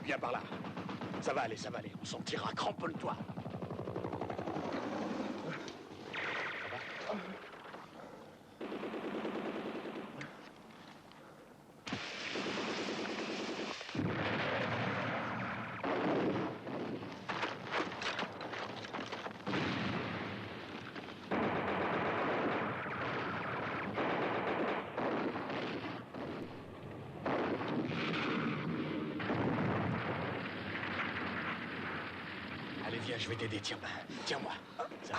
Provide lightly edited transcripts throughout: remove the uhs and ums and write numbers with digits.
Viens par là. Ça va aller, on s'en tirera, cramponne-toi. Allez, viens, je vais t'aider, tiens-moi. Ça va.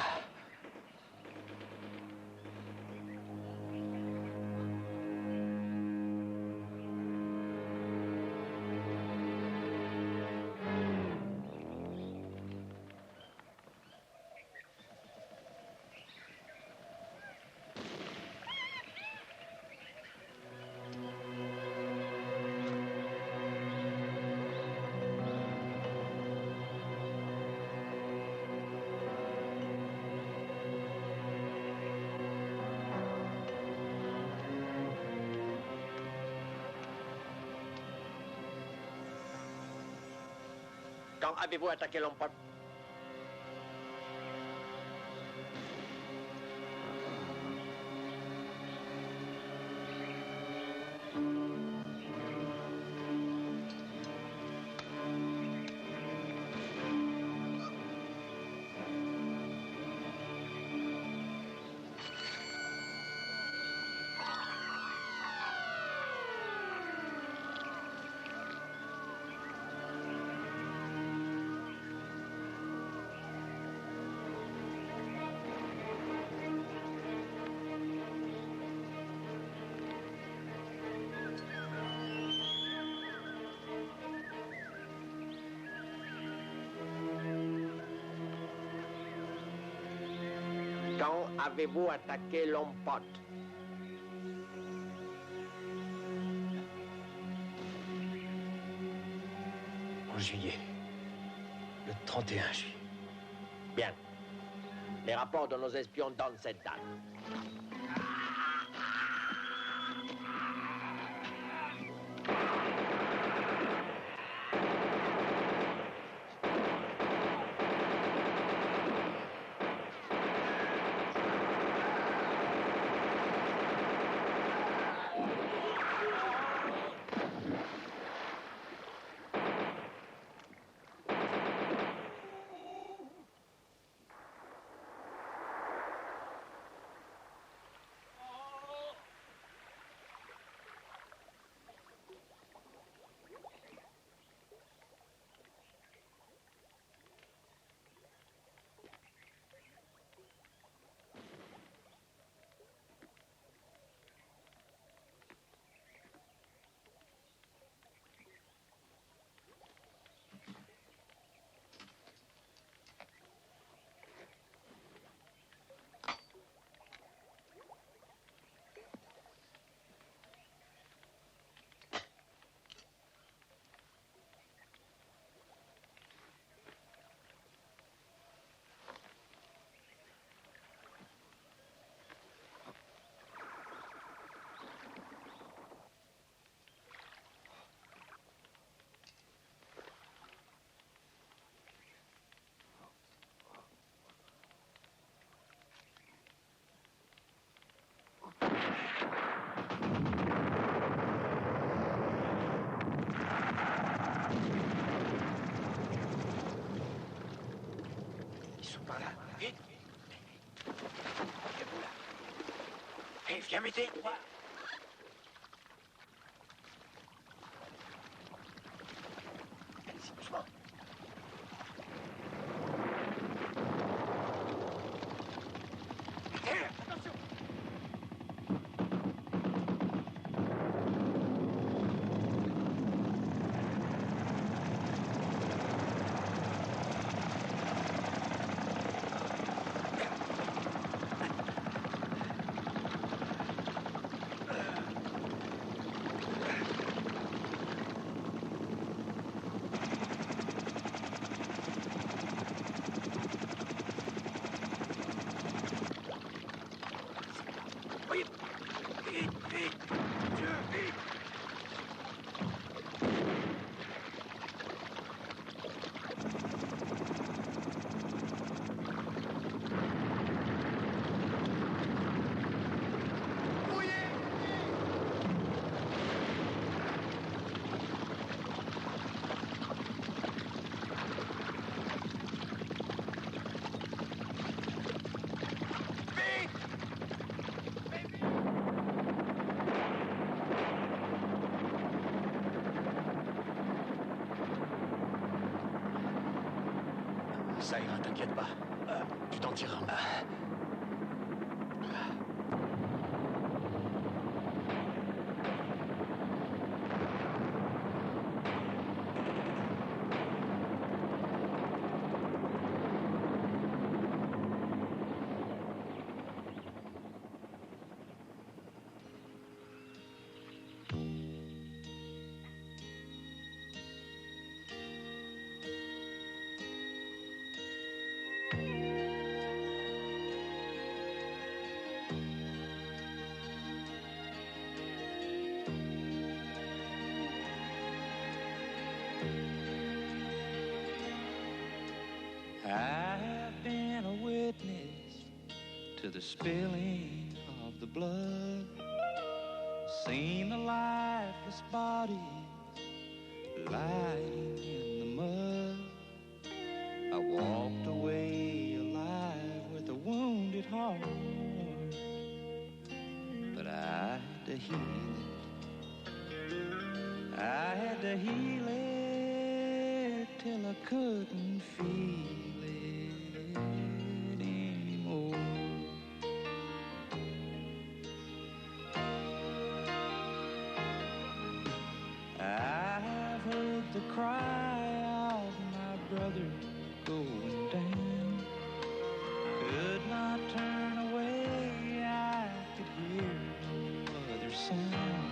Quand avez-vous attaqué Lompot? Quand avez-vous attaqué Lompot? En juillet. Le 31 juillet. Bien. Les rapports de nos espions donnent cette date. Par là, vite. Viens-vous là. Hé, viens m'aider, toi. Allez-y, doucement. Ça ira, t'inquiète pas. Tu t'en tireras. I have been a witness to the spilling of the blood, seen the lifeless bodies lying in the mud. I walked away alive with a wounded heart, but I had to heal it. I had to heal it till I couldn't feel it anymore. I've heard the cry of my brother going down. Could not turn away, I could hear no other sound.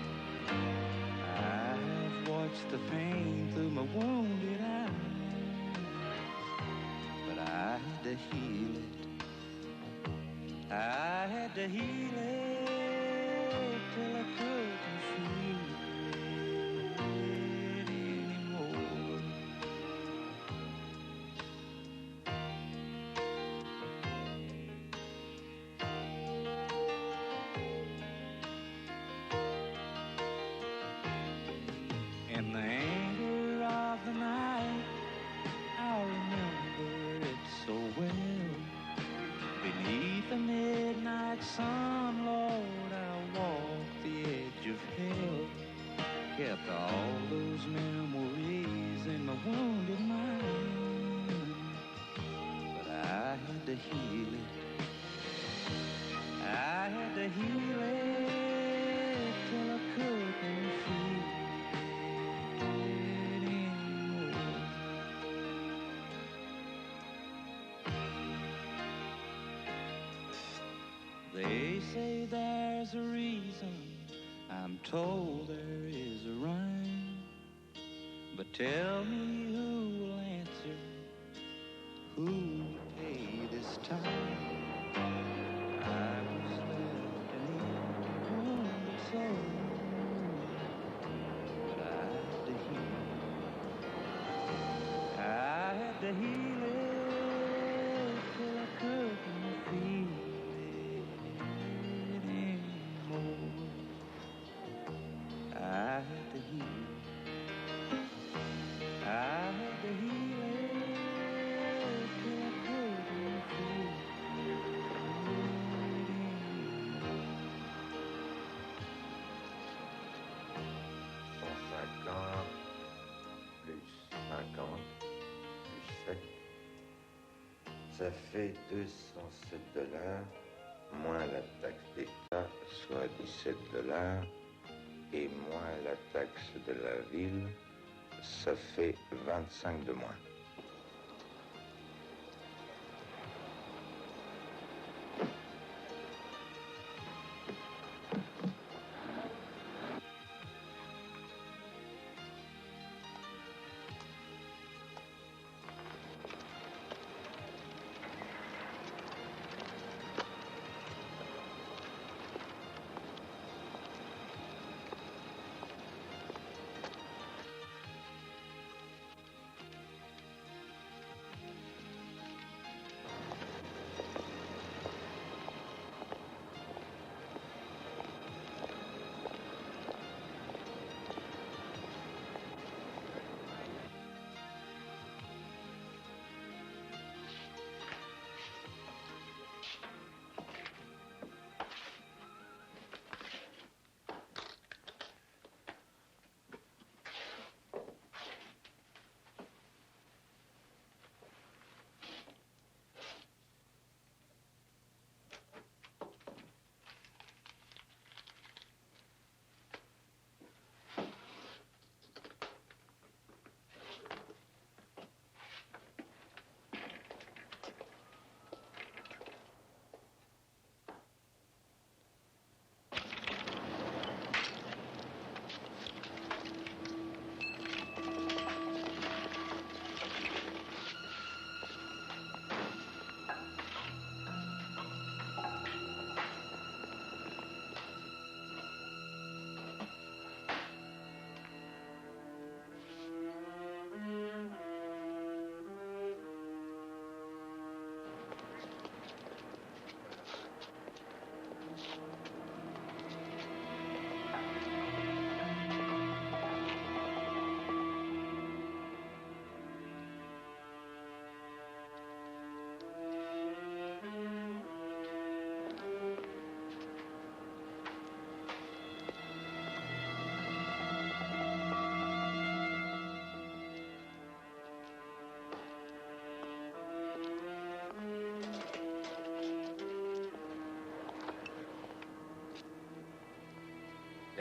I've watched the pain through my wounded eyes, but I had to heal it. I had to heal it till I couldn't feel it anymore. In the anger of the night, I remember it so well. Beneath the midnight sun, Lord, I walked the edge of hell. Kept all those memories in my wounded mind, but I had to heal it. I had to heal it till I couldn't feel it anymore. They say there's a reason, I'm told there is a rhyme, but tell me who will answer, who will pay this time? I was left an empty, wounded soul, but I had to heal it. I had to heal it till I couldn't feel it anymore. I had to heal it. I had to heal it till I couldn't feel it anymore. 150 plus 50 plus 7, ça fait $207, moins la taxe d'État, soit $17, et moins la taxe de la ville, ça fait 25 de moins.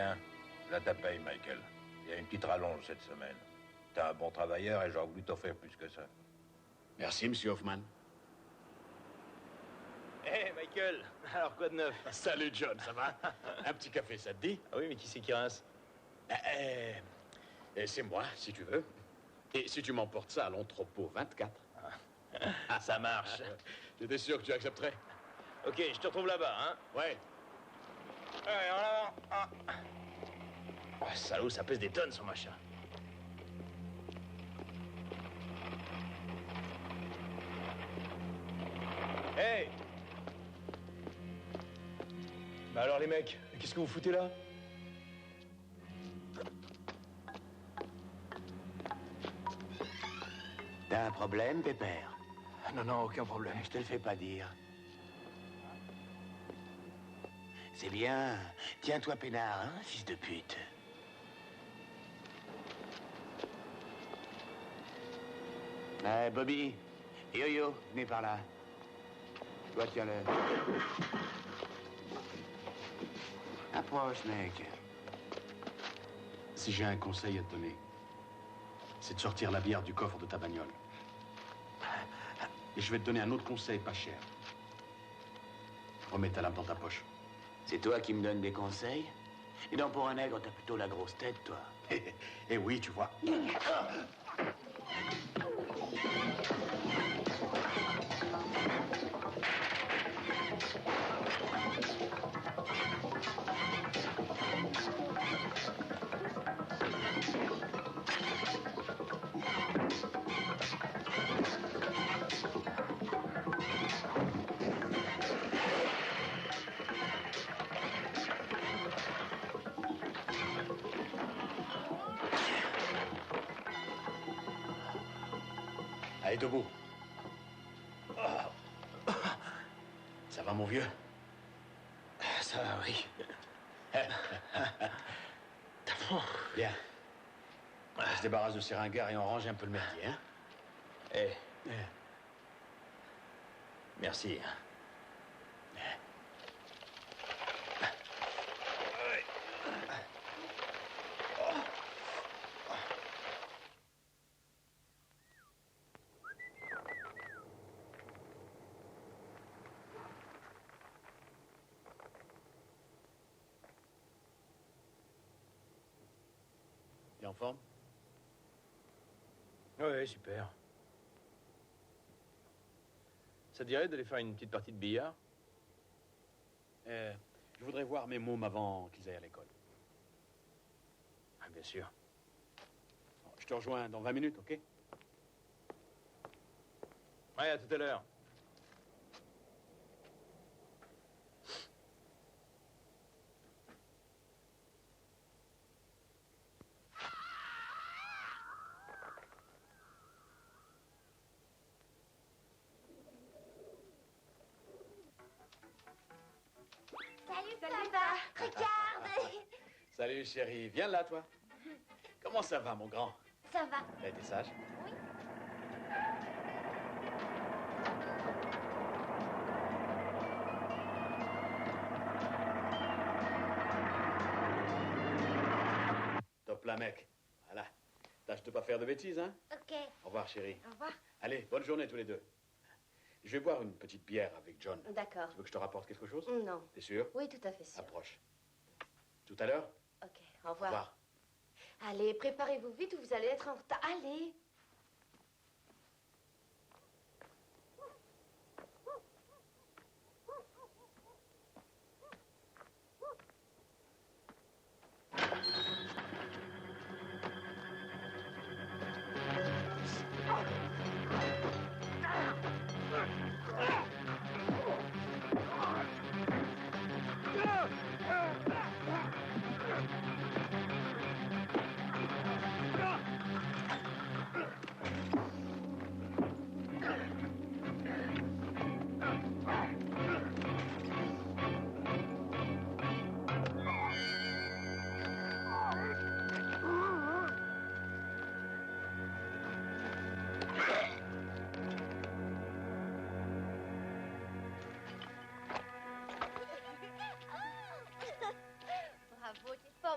Tiens, là ta paye, Michael. Il y a une petite rallonge cette semaine. T'es un bon travailleur et j'aurais voulu t'offrir plus que ça. Merci, monsieur Hoffman. Hé, Michael, alors quoi de neuf? Salut, John, ça va? Un petit café, ça te dit? Ah oui, mais qui c'est qui rince? C'est moi, si tu veux. Et si tu m'emportes ça à l'entrepôt 24. Ah, ça marche. J'étais sûr que tu accepterais. Ok, je te retrouve là-bas, hein? Ouais. Allez, en avant. Ah. Oh, salaud, ça pèse des tonnes, son machin. Hey! Bah alors les mecs, qu'est-ce que vous foutez là? T'as un problème, Pépère? Non, non, aucun problème. Je te le fais pas dire. C'est bien. Tiens-toi peinard, hein, fils de pute. Bobby, Yo-Yo, venez par là. Toi, tiens-le. Approche, mec. Si j'ai un conseil à te donner, c'est de sortir la bière du coffre de ta bagnole. Et je vais te donner un autre conseil pas cher. Remets ta lame dans ta poche. C'est toi qui me donnes des conseils? Et donc pour un nègre, t'as plutôt la grosse tête, toi. Eh oui, tu vois. Allez, debout. Ça va, mon vieux? Ça va, oui. Bien. On se débarrasse de ces ringards et on range un peu le merdier, hein? Eh. Merci. T'es en forme? Ouais, super. Ça te dirait d'aller faire une petite partie de billard? Je voudrais voir mes mômes avant qu'ils aillent à l'école. Ah, bien sûr. Je te rejoins dans 20 minutes, OK? Ouais, à tout à l'heure. Salut, papa. Regarde. Salut, chérie. Viens là, toi. Comment ça va, mon grand? Ça va. T'as été sage? Oui. Top là, mec. Voilà. Tâche de pas faire de bêtises, hein? Ok. Au revoir, chérie. Au revoir. Allez, bonne journée tous les deux. Je vais boire une petite bière avec John. D'accord. Tu veux que je te rapporte quelque chose? Non. T'es sûr? Oui, tout à fait sûr. Approche. Tout à l'heure? Ok. Au revoir. Au revoir. Allez, préparez-vous vite ou vous allez être en retard. Allez.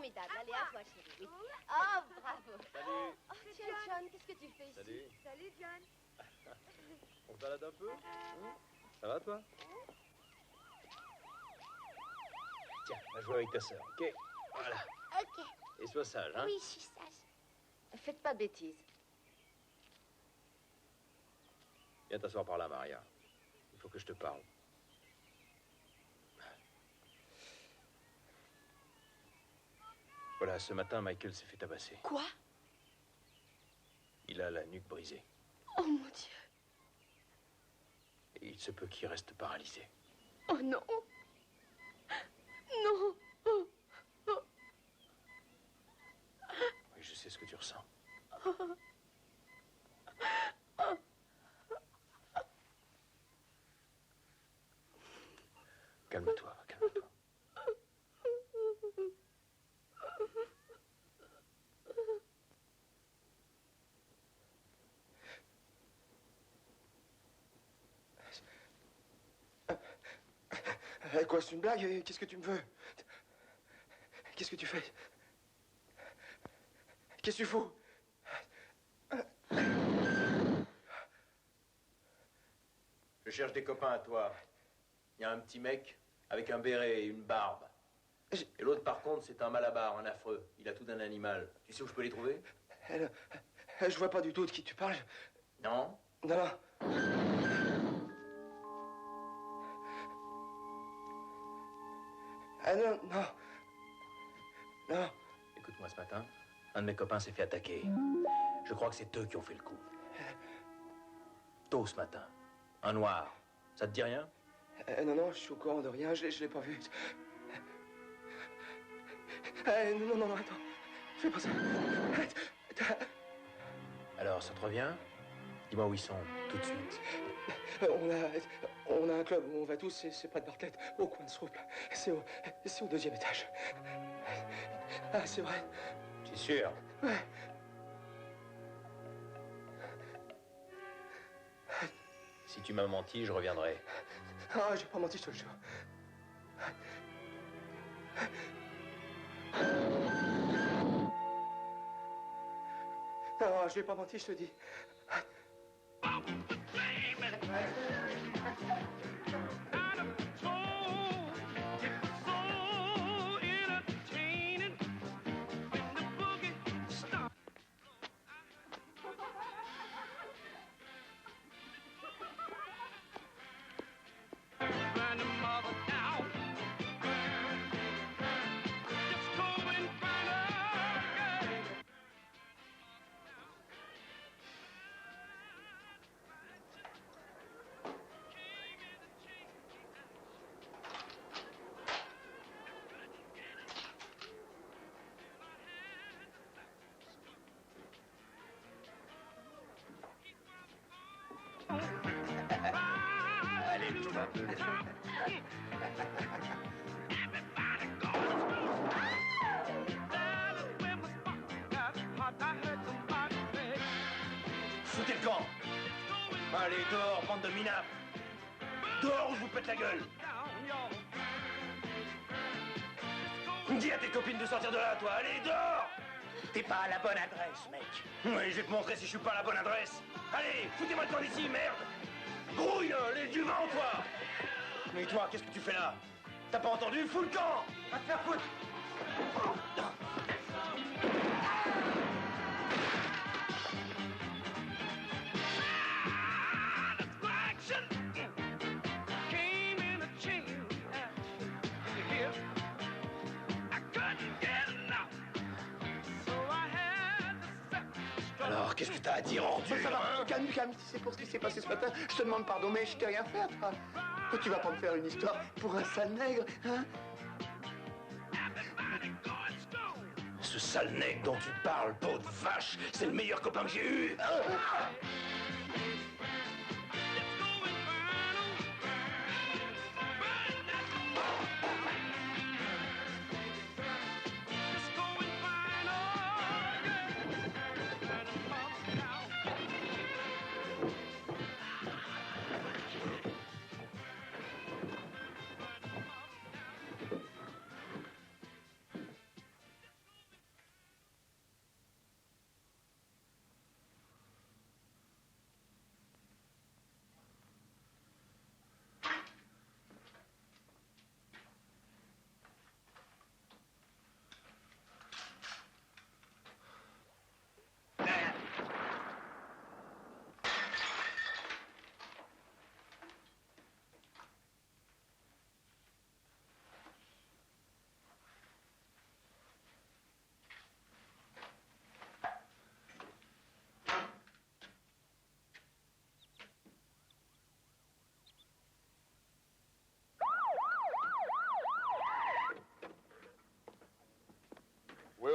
Formidable. Allez, à toi, chérie. Oui. Oh, bravo. Salut. Oh, tiens, John, qu'est-ce que tu fais ici? Salut. Salut, John. On se balade un peu? Ça va, toi? Tiens, va jouer avec ta sœur, ok? Voilà. Ok. Et sois sage, hein? Oui, je suis sage. Faites pas de bêtises. Viens t'asseoir par là, Maria. Il faut que je te parle. Voilà, ce matin, Michael s'est fait tabasser. Quoi? Il a la nuque brisée. Oh, mon Dieu. Et il se peut qu'il reste paralysé. Oh, non. Non. Oh. Oh. Oui, je sais ce que tu ressens. Oh. Calme-toi, calme-toi. Quoi, c'est une blague? Qu'est-ce que tu me veux? Qu'est-ce que tu fais? Qu'est-ce que tu fous? Je cherche des copains à toi. Il y a un petit mec avec un béret et une barbe. Et l'autre, par contre, c'est un malabar, un affreux. Il a tout d'un animal. Tu sais où je peux les trouver? Je vois pas du tout de qui tu parles. Non? Non, non. Ah non, non. Non. Écoute-moi, ce matin, un de mes copains s'est fait attaquer. Je crois que c'est eux qui ont fait le coup. Tôt ce matin. Un noir. Ça te dit rien? Non, non, je suis au courant de rien, je l'ai pas vu. Non, non, non, attends. Fais pas ça. Alors, ça te revient? Dis-moi où ils sont, tout de suite. On a un club où on va tous, c'est près de Bartlett, au coin de ce là. C'est au deuxième étage. Ah, c'est vrai. C'est sûr? Ouais. Si tu m'as menti, je reviendrai. Ah, j'ai pas menti, je te le jure. Non, je vais pas menti, je te dis. Allez, putain. Foutez le camp. Allez, dehors, bande de minables. Dehors ou je vous pète la gueule. Dis à tes copines de sortir de là, toi. Allez, dehors. T'es pas à la bonne adresse, mec. Oui, je vais te montrer si je suis pas à la bonne adresse. Allez, foutez-moi le camp d'ici, merde. Grouille, les du vent, toi. Mais toi, qu'est-ce que tu fais là? T'as pas entendu? Fous le camp. Va te faire foutre. Alors, qu'est-ce que t'as à dire, ordure, Ça va, hein? calme, calme, c'est pour ce qui s'est passé ce matin. Je te demande pardon, mais je t'ai rien fait, toi. Toi, tu vas pas me faire une histoire pour un sale nègre, hein? Ce sale nègre dont tu parles, peau de vache, c'est le meilleur copain que j'ai eu.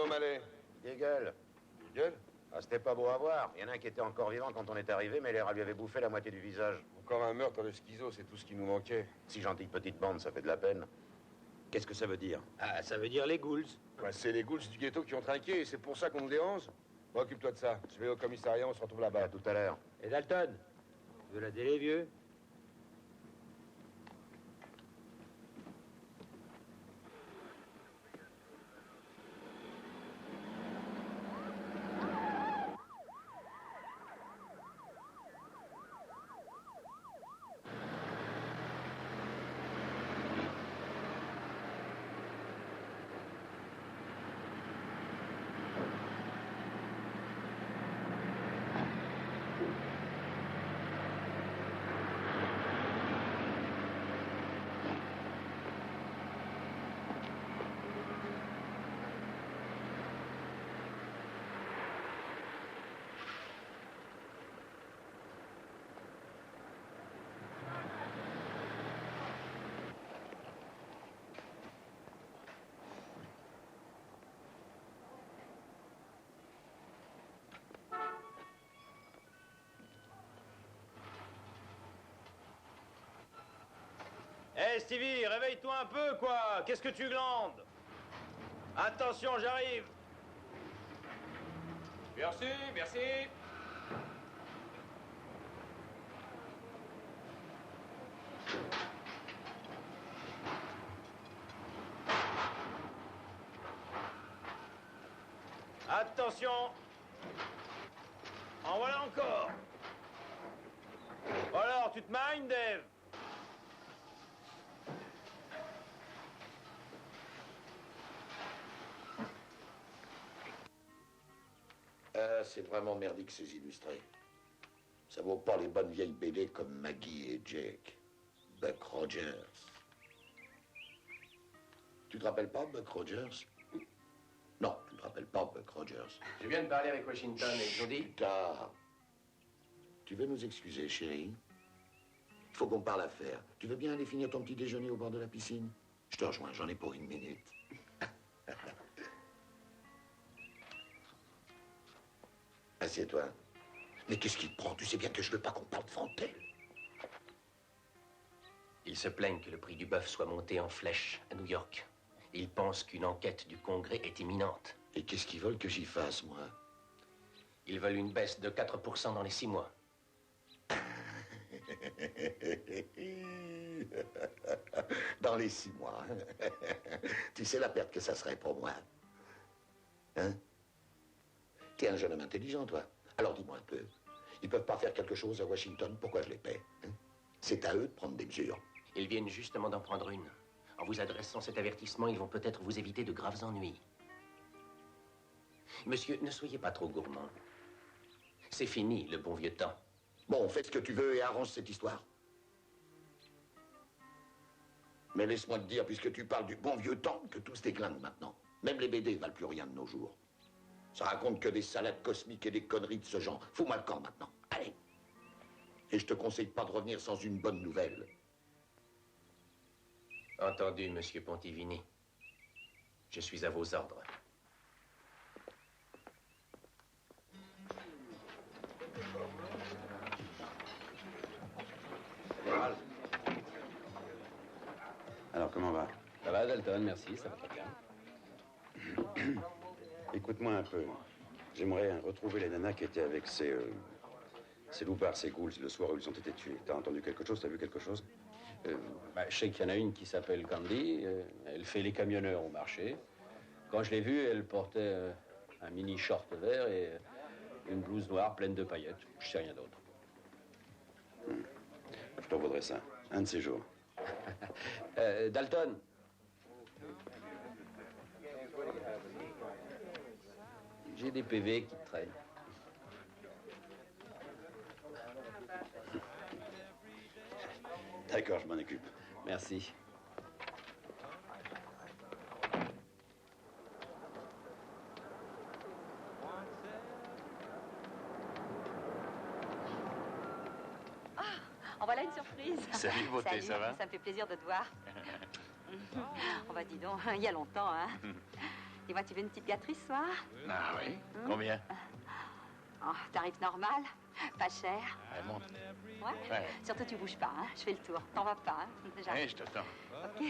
O'Malley? Gueule. Gueule? Ah, c'était pas beau à voir. Il y en a un qui était encore vivant quand on est arrivé, mais les rats lui avaient bouffé la moitié du visage. Encore un meurtre de schizo, c'est tout ce qui nous manquait. Si gentille petite bande, ça fait de la peine. Qu'est-ce que ça veut dire? Ah, ça veut dire les ghouls. Ouais, c'est les ghouls du ghetto qui ont trinqué, et c'est pour ça qu'on nous dérange. Bon, occupe-toi de ça. Je vais au commissariat, on se retrouve là-bas. À tout à l'heure. Et Dalton, tu veux la délai, vieux? Hé, Stevie, réveille-toi un peu, quoi. Qu'est-ce que tu glandes? Attention, j'arrive. Merci, merci. Attention. En voilà encore. Alors, tu te magnes, Dave? C'est vraiment merdique, ces illustrés. Ça vaut pas les bonnes vieilles BD comme Maggie et Jake. Buck Rogers. Tu te rappelles pas Buck Rogers? Non, tu te rappelles pas Buck Rogers. Je viens de parler avec Washington et ils ont dit... Tard. Tu veux nous excuser, chérie? Il faut qu'on parle affaires. Tu veux bien aller finir ton petit déjeuner au bord de la piscine? Je te rejoins, j'en ai pour 1 minute. Assieds-toi. Mais qu'est-ce qui te prend? Tu sais bien que je veux pas qu'on parle devant elle. Ils se plaignent que le prix du bœuf soit monté en flèche à New York. Ils pensent qu'une enquête du Congrès est imminente. Et qu'est-ce qu'ils veulent que j'y fasse, moi? Ils veulent une baisse de 4% dans les 6 mois. Dans les 6 mois. Tu sais la perte que ça serait pour moi. Hein? T'es un jeune homme intelligent, toi. Alors dis-moi un peu. Ils peuvent pas faire quelque chose à Washington, pourquoi je les paie? Hein? C'est à eux de prendre des mesures. Ils viennent justement d'en prendre une. En vous adressant cet avertissement, ils vont peut-être vous éviter de graves ennuis. Monsieur, ne soyez pas trop gourmand. C'est fini, le bon vieux temps. Bon, fais ce que tu veux et arrange cette histoire. Mais laisse-moi te dire, puisque tu parles du bon vieux temps, que tout se déglingue maintenant. Même les BD valent plus rien de nos jours. Ça raconte que des salades cosmiques et des conneries de ce genre. Fous-moi le camp maintenant. Allez. Et je te conseille pas de revenir sans une bonne nouvelle. Entendu, monsieur Pontivini. Je suis à vos ordres. Alors, comment va? Ça va, Dalton, merci, ça va très bien. Écoute-moi un peu. J'aimerais retrouver les nanas qui étaient avec ces loupards, ces ghouls, le soir où ils ont été tués. T'as entendu quelque chose? T'as vu quelque chose? Je sais qu'il y en a une qui s'appelle Candy. Elle fait les camionneurs au marché. Quand je l'ai vue, elle portait un mini short vert et une blouse noire pleine de paillettes. Je sais rien d'autre. Je te revaudrai ça. Un de ces jours. Dalton. J'ai des PV qui traînent. D'accord, je m'en occupe. Merci. En voilà une surprise. Salut, beauté, ça va? Ça me fait plaisir de te voir. Oh bah dis donc, il y a longtemps, hein. Dis-moi, tu veux une petite gâterie ce soir? Ah oui? Combien? Oh, tarif normal, pas cher. Elle monte. Ouais? Ouais. Surtout, tu bouges pas, hein? Je fais le tour. T'en vas pas, hein? Oui, je t'attends. Ok.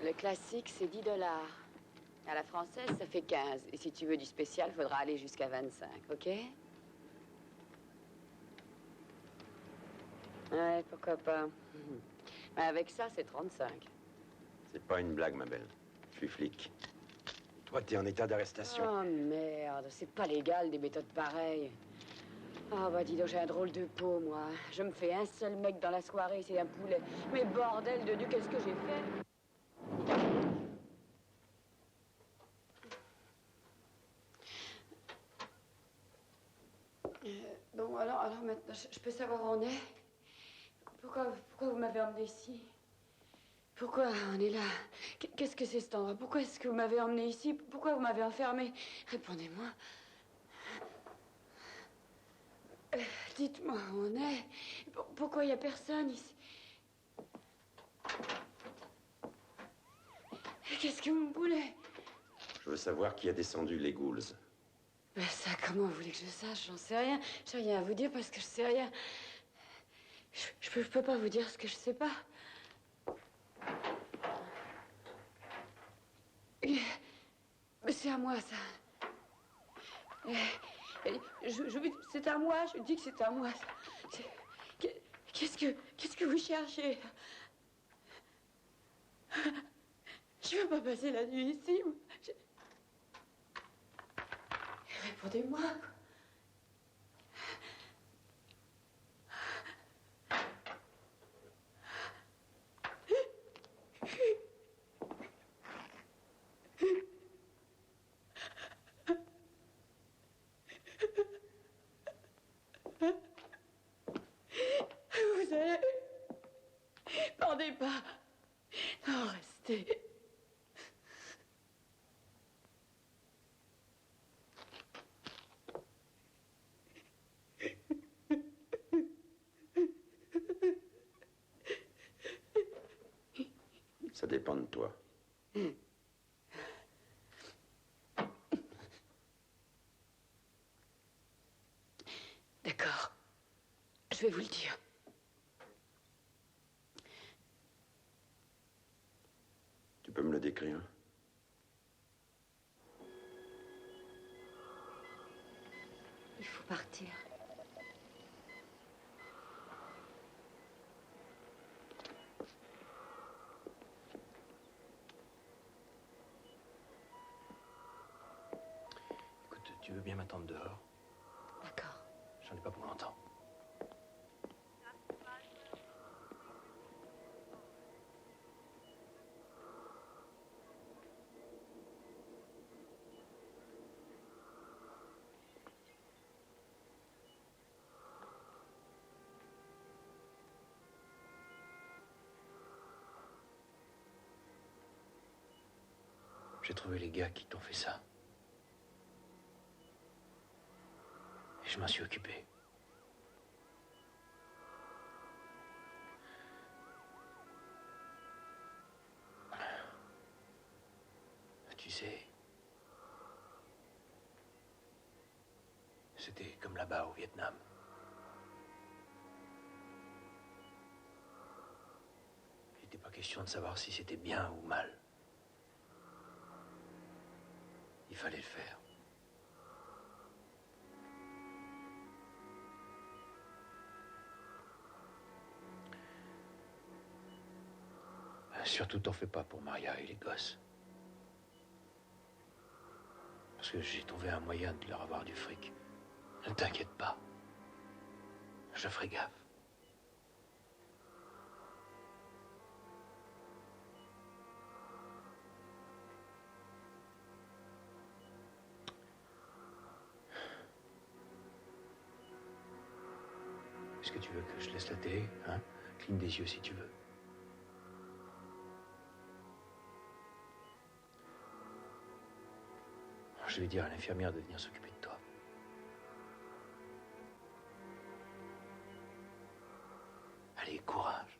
Le classique, c'est 10 $. À la française, ça fait 15. Et si tu veux du spécial, il faudra aller jusqu'à 25, ok? Ouais, pourquoi pas. Mais avec ça, c'est 35. C'est pas une blague, ma belle. Je suis flic. Toi, t'es en état d'arrestation. Oh merde, c'est pas légal des méthodes pareilles. Oh bah dis donc, j'ai un drôle de peau, moi. Je me fais un seul mec dans la soirée, c'est un poulet. Mais bordel de Dieu, qu'est-ce que j'ai fait? Bon, alors maintenant, je peux savoir où on est? Pourquoi vous m'avez emmené ici? Pourquoi on est là? Qu'est-ce que c'est cet endroit? Pourquoi est-ce que vous m'avez emmené ici? Pourquoi vous m'avez enfermé? Répondez-moi. Dites-moi où on est. Pourquoi il n'y a personne ici? Qu'est-ce que vous me voulez? Je veux savoir qui a descendu les ghouls. Ben ça, comment vous voulez que je sache? J'en sais rien. J'ai rien à vous dire parce que je sais rien. Je peux pas vous dire ce que je sais pas. Mais c'est à moi, ça. C'est à moi, je dis que c'est à moi. Qu'est-ce que vous cherchez? Je veux pas passer la nuit ici. Répondez-moi. Vous allez... Pendez pas. Non, restez. Ça dépend de toi. D'accord. Je vais vous le dire. Tu peux me le décrire? Il faut partir. Écoute, tu veux bien m'attendre dehors? D'accord. J'en ai pas pour longtemps. J'ai trouvé les gars qui t'ont fait ça. Et je m'en suis occupé. Tu sais, c'était comme là-bas au Vietnam. Il n'était pas question de savoir si c'était bien ou mal. Il fallait le faire. Surtout, t'en fais pas pour Maria et les gosses. Parce que j'ai trouvé un moyen de leur avoir du fric. Ne t'inquiète pas. Je ferai gaffe. Est-ce que tu veux que je laisse la télé, hein? Cligne des yeux si tu veux. Je vais dire à l'infirmière de venir s'occuper de toi. Allez, courage.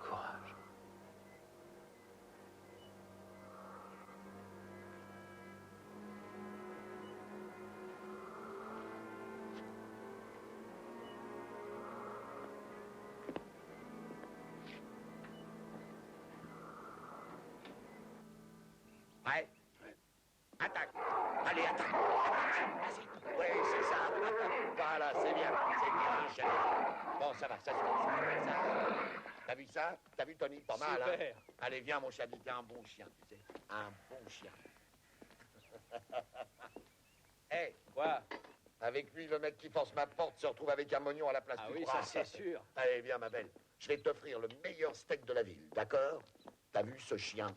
Courage. Ouais. Attaque. Allez, attaque. Vas-y. Oui, c'est ça. Voilà, c'est bien, chérie. Bon, ça va, ça suffit. T'as vu ça? T'as vu, Tony? Pas mal, hein? Super. Allez, viens, mon chéri, t'es un bon chien, tu sais. Un bon chien. Hé, quoi? Avec lui, le mec qui force ma porte se retrouve avec un mognon à la place Ah du oui, bras. ça c'est sûr. Allez, viens, ma belle. Je vais t'offrir le meilleur steak de la ville, d'accord? T'as vu ce chien?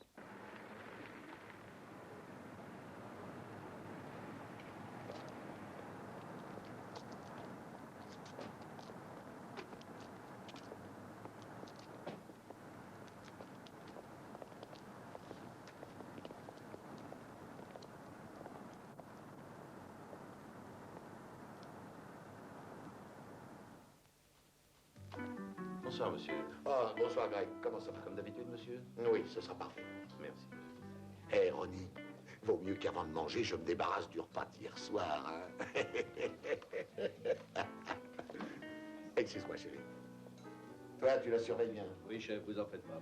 Bonsoir, monsieur. Ah, bonsoir, Greg. Comment ça va? Comme d'habitude, monsieur? Oui, ce sera parfait. Merci. Hé, Ronnie, vaut mieux qu'avant de manger, je me débarrasse du repas d'hier soir, hein? Excuse-moi, chérie. Toi, tu la surveilles bien. Oui, chef, vous en faites pas.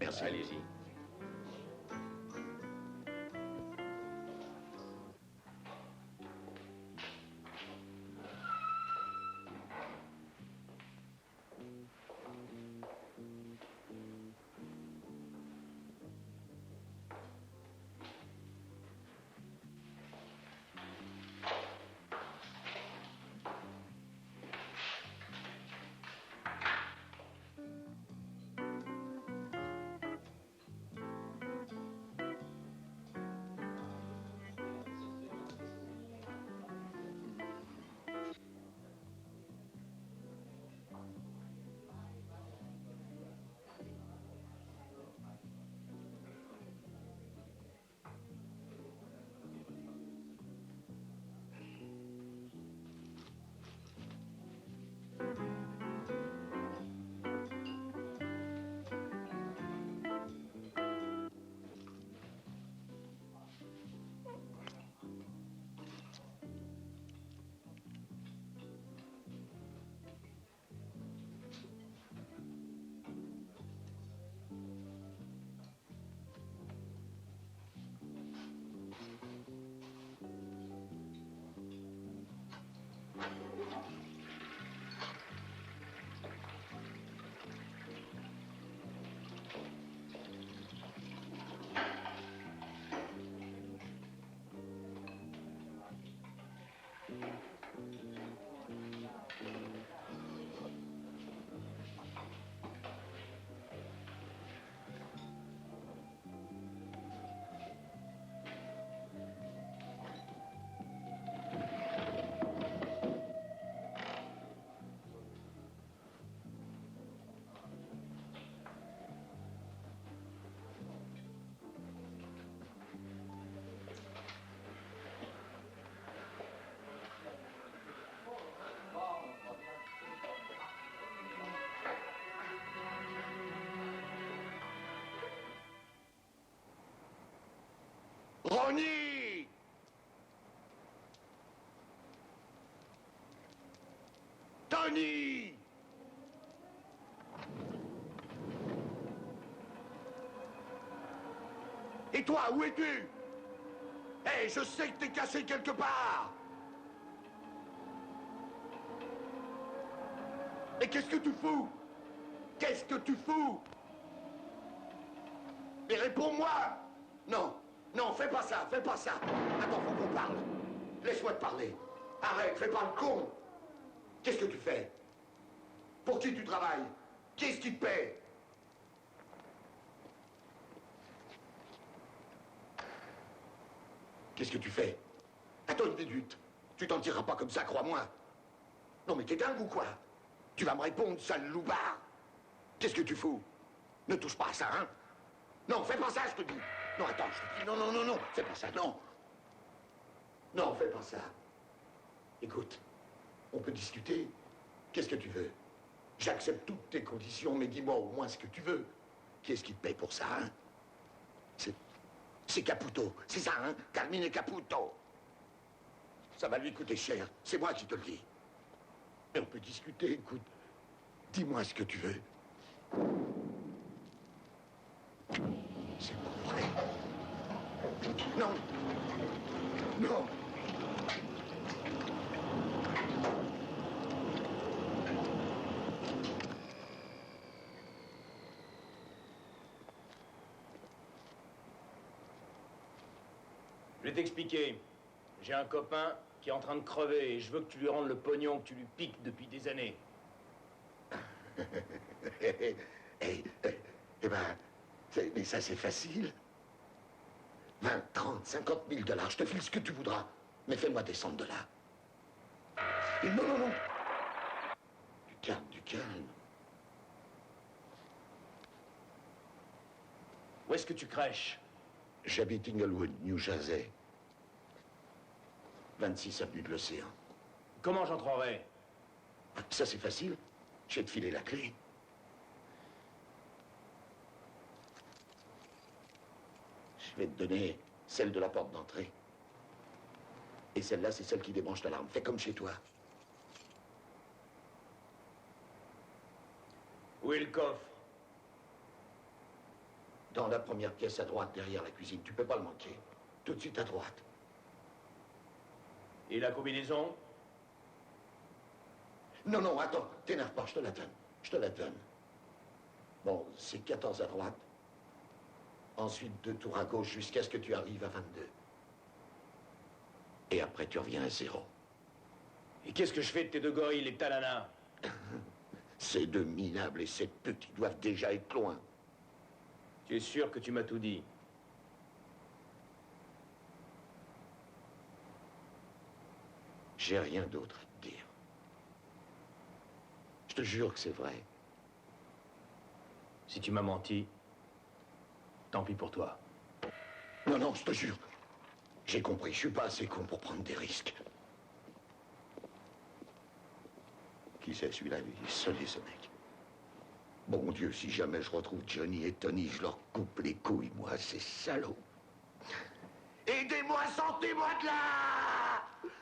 Merci. Allez-y. Tony! Tony! Et toi, où es-tu? Hé, je sais que t'es caché quelque part! Et qu'est-ce que tu fous? Qu'est-ce que tu fous? Mais réponds-moi! Non, non, fais pas ça, fais pas ça. Attends, faut qu'on parle. Laisse-moi te parler. Arrête, fais pas le con. Qu'est-ce que tu fais? Pour qui tu travailles? Qui est-ce qui te paie? Qu'est-ce que tu fais? Attends une minute. Tu t'en tireras pas comme ça, crois-moi. Non mais t'es dingue ou quoi? Tu vas me répondre, sale loupard. Qu'est-ce que tu fous? Ne touche pas à ça, hein? Non, fais pas ça, je te dis. Non, attends, je te dis, non, non, non, non, fais pas ça, non. Non, fais pas ça. Écoute, on peut discuter. Qu'est-ce que tu veux? J'accepte toutes tes conditions, mais dis-moi au moins ce que tu veux. Qui est-ce qui te paye pour ça, hein? C'est Caputo, c'est ça, hein? Carmine Caputo. Ça va lui coûter cher, c'est moi qui te le dis. Mais on peut discuter, écoute. Dis-moi ce que tu veux. C'est pas vrai. Non. Non. Je vais t'expliquer. J'ai un copain qui est en train de crever et je veux que tu lui rendes le pognon que tu lui piques depuis des années. Eh ben, mais ça c'est facile. 20, 30, 50 000 $, je te file ce que tu voudras. Mais fais-moi descendre de là. Et non, non, non. Du calme, du calme. Où est-ce que tu crèches? J'habite Inglewood, New Jersey. 26 avenue de l'Océan. Comment j'entrerai? Ça c'est facile. Je vais te filer la clé. Je vais te donner celle de la porte d'entrée. Et celle-là, c'est celle qui débranche l'alarme. Fais comme chez toi. Où est le coffre? Dans la première pièce à droite, derrière la cuisine. Tu peux pas le manquer. Tout de suite à droite. Et la combinaison? Non, non, attends. T'énerve pas, je te la donne. Je te la donne. Bon, c'est 14 à droite. Ensuite, 2 tours à gauche jusqu'à ce que tu arrives à 22. Et après, tu reviens à 0. Et qu'est-ce que je fais de tes 2 gorilles, les talanas? Ces 2 minables et cette petite doivent déjà être loin. Tu es sûr que tu m'as tout dit? J'ai rien d'autre à te dire. Je te jure que c'est vrai. Si tu m'as menti, tant pis pour toi. Non, non, je te jure. J'ai compris, je suis pas assez con pour prendre des risques. Qui c'est celui-là? Il est sonné, ce mec. Bon Dieu, si jamais je retrouve Johnny et Tony, je leur coupe les couilles, moi, ces salauds. Aidez-moi, sortez-moi de là!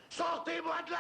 Sortez-moi de là!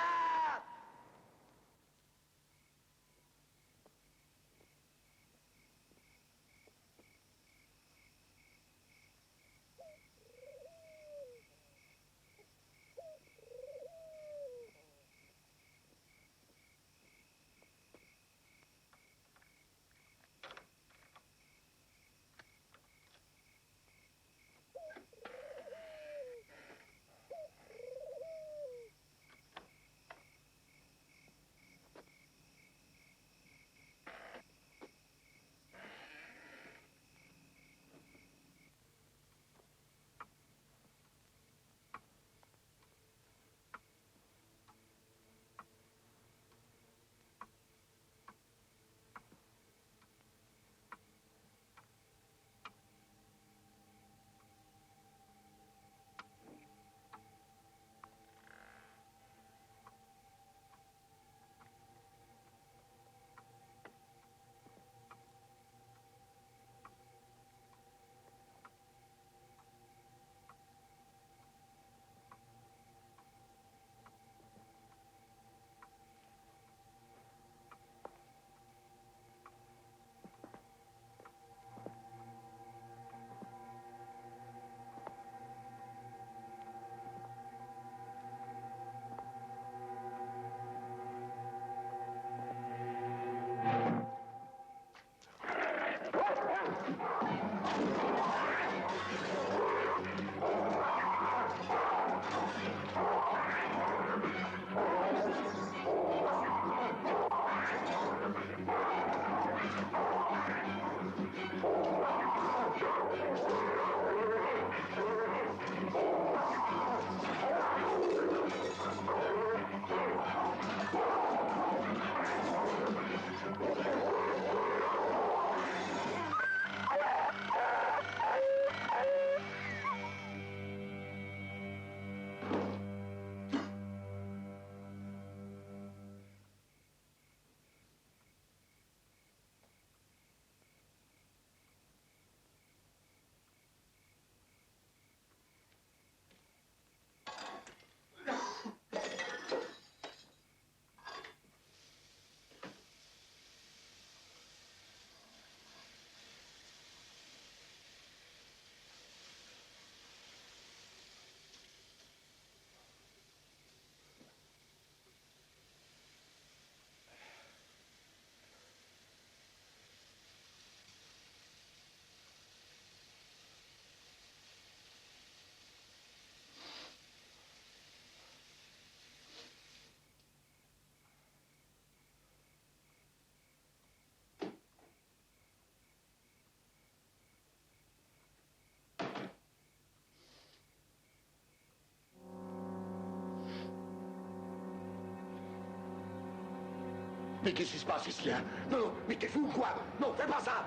Mais qu'est-ce qui se passe ici, hein? Non, non, mais t'es fou ou quoi? Non, fais pas ça!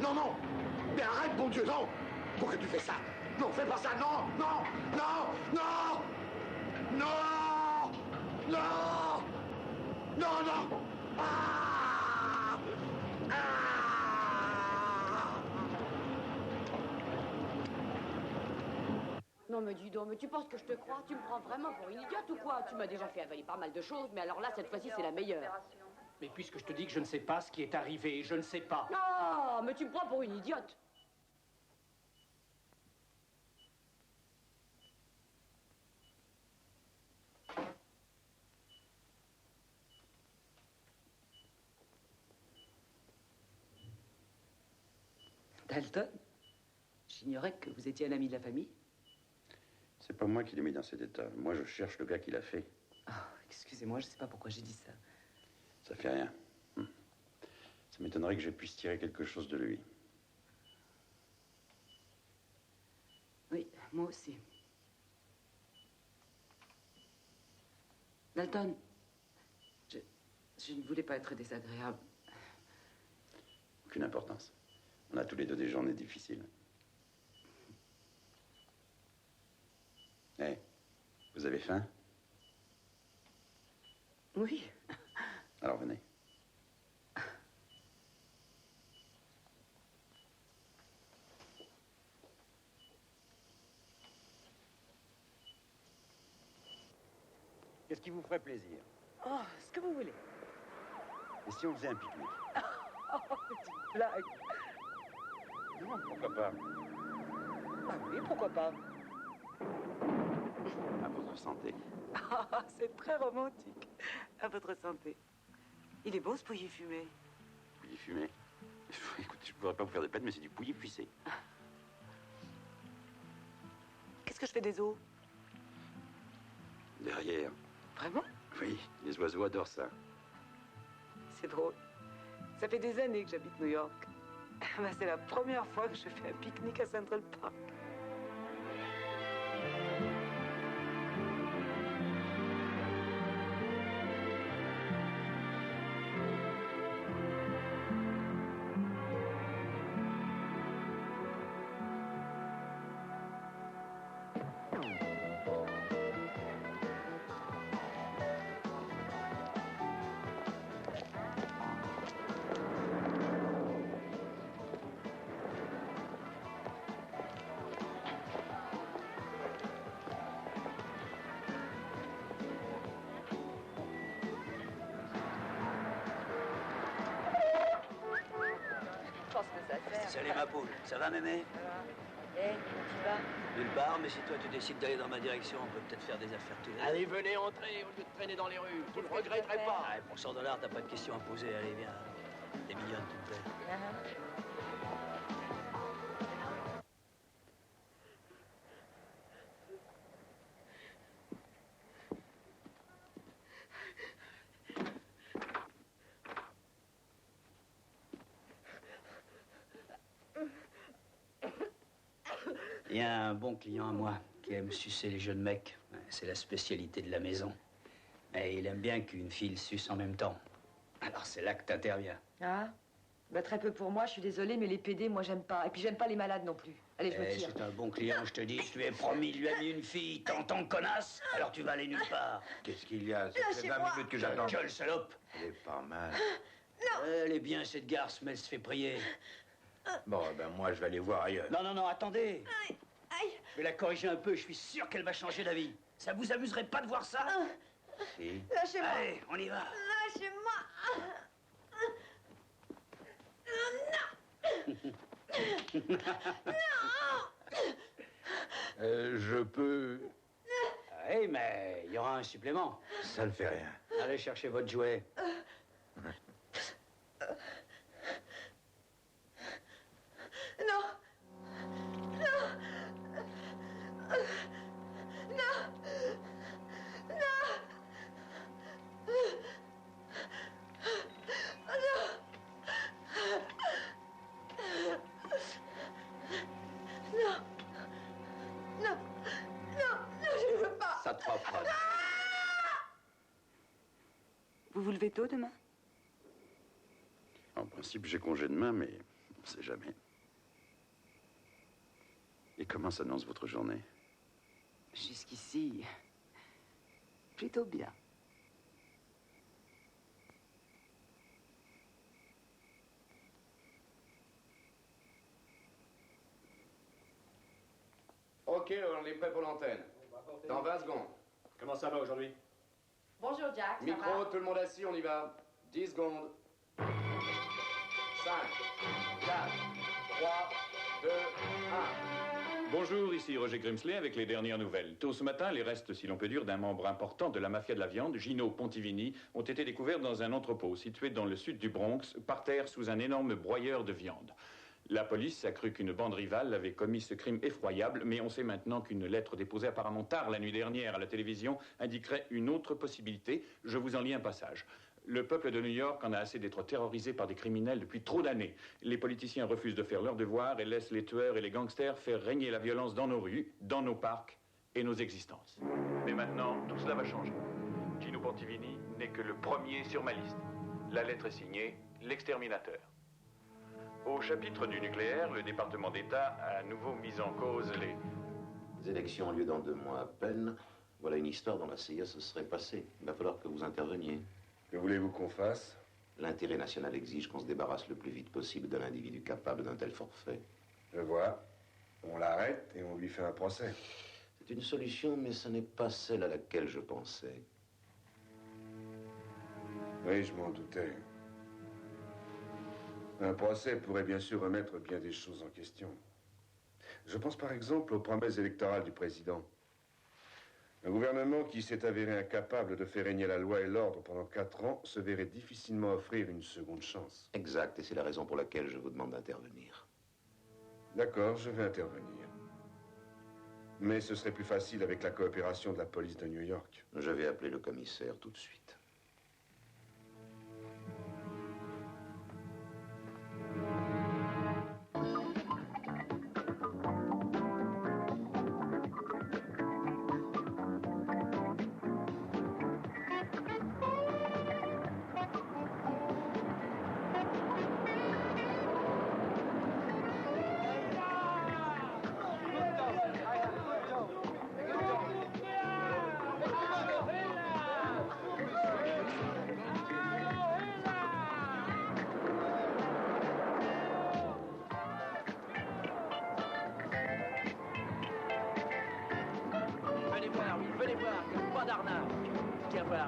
Non, non! Mais arrête, bon Dieu, non! Pourquoi tu fais ça? Non, fais pas ça! Non, non, non, non! Non! Non! Non, non! Ah! Ah! Non, mais dis donc, mais tu penses que je te crois? Tu me prends vraiment pour une idiote ou quoi? Tu m'as déjà fait avaler pas mal de choses, mais alors là, cette fois-ci, c'est la meilleure. Mais puisque je te dis que je ne sais pas ce qui est arrivé, je ne sais pas. Non, mais tu me prends pour une idiote. Dalton, j'ignorais que vous étiez un ami de la famille. C'est pas moi qui l'ai mis dans cet état. Moi, je cherche le gars qui l'a fait. Oh, excusez-moi, je sais pas pourquoi j'ai dit ça. Ça fait rien. Ça m'étonnerait que je puisse tirer quelque chose de lui. Oui, moi aussi. Dalton, je ne voulais pas être désagréable. Aucune importance. On a tous les deux des journées difficiles. Hé, vous avez faim? Oui. Alors venez. Qu'est-ce qui vous ferait plaisir? Oh, ce que vous voulez. Et si on faisait un pique-nique? Oh, petite blague. Non, pourquoi pas? Ah oui, pourquoi pas? À votre santé. Ah, c'est très romantique. À votre santé. Il est beau ce pouilly fumé. Pouilly fumé? Écoute, je ne pourrais pas vous faire de peine, mais c'est du pouilly puissé. Qu'est-ce que je fais des os? Derrière. Vraiment? Oui, les oiseaux adorent ça. C'est drôle. Ça fait des années que j'habite New York. Ben, c'est la première fois que je fais un pique-nique à Central Park. Salut ma poule, ça va mémé? Eh, tu vas? Nulle part, mais si toi tu décides d'aller dans ma direction, on peut peut-être faire des affaires tous les deux. Allez, venez entrer au lieu de traîner dans les rues. Vous ne regretterez pas. Ouais, pour $100, t'as pas de questions à poser. Allez, viens. T'es mignonne, tu me plais. Il y a un bon client à moi qui aime sucer les jeunes mecs. C'est la spécialité de la maison. Et il aime bien qu'une fille le suce en même temps. Alors c'est là que t'interviens. Ah, bah, très peu pour moi, je suis désolée, mais les PD, moi, j'aime pas. Et puis, j'aime pas les malades non plus. Allez, je me tire. C'est un bon client, je te dis. Je lui ai promis de lui amener une fille. T'entends, connasse? Alors tu vas aller nulle part. Qu'est-ce qu'il y a? Ça fait 20 minutes que j'attends. Gueule, salope. Elle est pas mal. Elle est bien, cette garce, mais elle se fait prier. Bon, ben moi, je vais aller voir ailleurs. Non, non, non, attendez. Aïe, aïe. Je vais la corriger un peu, je suis sûr qu'elle va changer d'avis. Ça vous amuserait pas de voir ça? Si. Lâchez-moi. Allez, on y va. Lâchez-moi. Je peux... Oui, mais il y aura un supplément. Ça ne fait rien. Allez chercher votre jouet. Non. Non. Non. Non. Non. Non, je ne veux pas. Ça te fera pas. Vous vous levez tôt demain? En principe, j'ai congé demain, mais on ne sait jamais. Et comment s'annonce votre journée? Jusqu'ici, plutôt bien. Ok, on est prêt pour l'antenne. Dans 20 secondes. Comment ça va aujourd'hui? Bonjour Jack, ça Micro, va? tout le monde assis, on y va. 10 secondes. 5, 4, 3, 2, 1. Bonjour, ici Roger Grimsley avec les dernières nouvelles. Tôt ce matin, les restes, si l'on peut dire, d'un membre important de la mafia de la viande, Gino Pontivini, ont été découverts dans un entrepôt situé dans le sud du Bronx, par terre sous un énorme broyeur de viande. La police a cru qu'une bande rivale avait commis ce crime effroyable, mais on sait maintenant qu'une lettre déposée apparemment tard la nuit dernière à la télévision indiquerait une autre possibilité. Je vous en lis un passage. Le peuple de New York en a assez d'être terrorisé par des criminels depuis trop d'années. Les politiciens refusent de faire leur devoir et laissent les tueurs et les gangsters faire régner la violence dans nos rues, dans nos parcs et nos existences. Mais maintenant, tout cela va changer. Gino Pontivini n'est que le premier sur ma liste. La lettre est signée l'exterminateur. Au chapitre du nucléaire, le département d'État a à nouveau mis en cause Les élections ont lieu dans 2 mois à peine. Voilà une histoire dont la CIA se serait passée. Il va falloir que vous interveniez. Que voulez-vous qu'on fasse? L'intérêt national exige qu'on se débarrasse le plus vite possible d'un individu capable d'un tel forfait. Je vois. On l'arrête et on lui fait un procès. C'est une solution, mais ce n'est pas celle à laquelle je pensais. Oui, je m'en doutais. Un procès pourrait bien sûr remettre bien des choses en question. Je pense par exemple aux promesses électorales du président. Un gouvernement qui s'est avéré incapable de faire régner la loi et l'ordre pendant 4 ans se verrait difficilement offrir une seconde chance. Exact, et c'est la raison pour laquelle je vous demande d'intervenir. D'accord, je vais intervenir. Mais ce serait plus facile avec la coopération de la police de New York. Je vais appeler le commissaire tout de suite.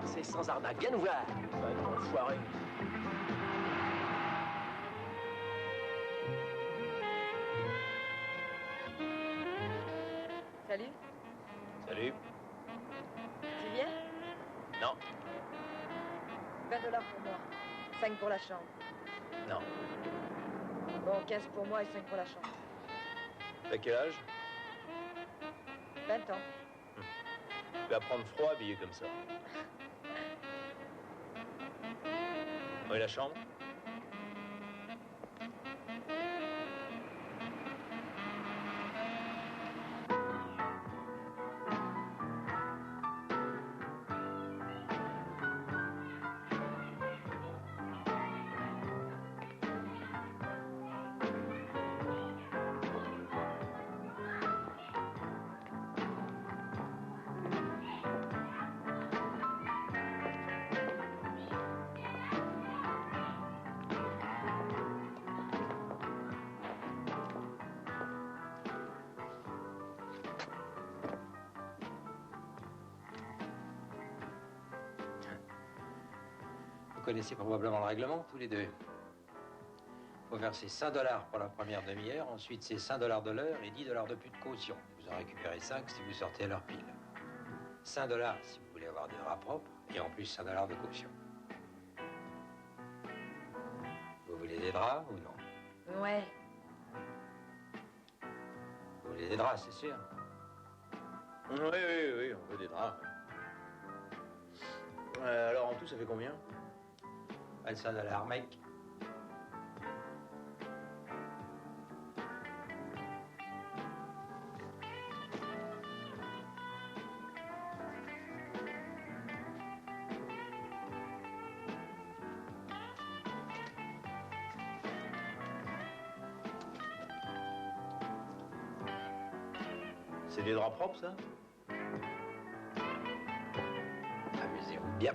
C'est sans arnaque. Viens nous voir. Bah non, enfoiré. Salut. Salut. Tu viens? Non. 20 $ pour moi. 5 pour la chambre. Non. Bon, 15 pour moi et 5 pour la chambre. T'as quel âge? 20 ans. Tu vas prendre froid habillé comme ça. Où est la chambre? Vous connaissez probablement le règlement, tous les deux. Il faut verser 5 $ pour la première demi-heure, ensuite c'est 5 $ de l'heure et 10 $ de plus de caution. Vous en récupérez 5 si vous sortez à l'heure pile. 5 $ si vous voulez avoir des draps propres, et en plus 5 $ de caution. Vous voulez des draps ou non? Ouais. Vous voulez des draps, c'est sûr? Oui, on veut des draps. Alors en tout, ça fait combien? 25 $, mec. C'est des draps propres, ça? Amusez-vous bien.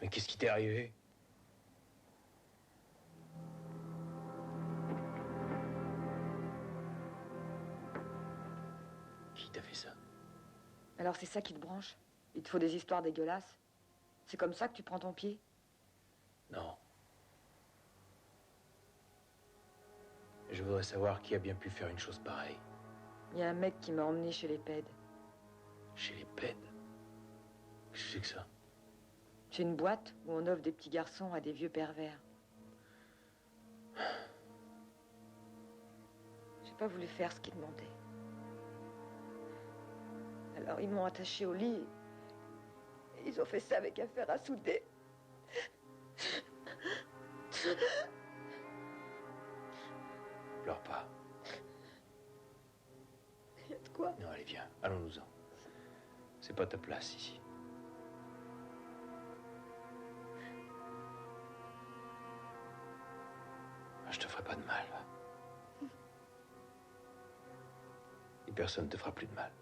Mais qu'est-ce qui t'est arrivé? Qui t'a fait ça? Alors c'est ça qui te branche? Il te faut des histoires dégueulasses? C'est comme ça que tu prends ton pied? Non. Je voudrais savoir qui a bien pu faire une chose pareille. Il y a un mec qui m'a emmené chez les PED. Chez les PED? Qu'est-ce que c'est que ça? C'est une boîte où on offre des petits garçons à des vieux pervers. J'ai pas voulu faire ce qu'ils demandaient. Alors ils m'ont attaché au lit. Et ils ont fait ça avec un fer à souder. Pleure pas. Il y a de quoi? Non, allez, viens. Allons-nous-en. C'est pas ta place ici. Je te ferai pas de mal. Et personne ne te fera plus de mal.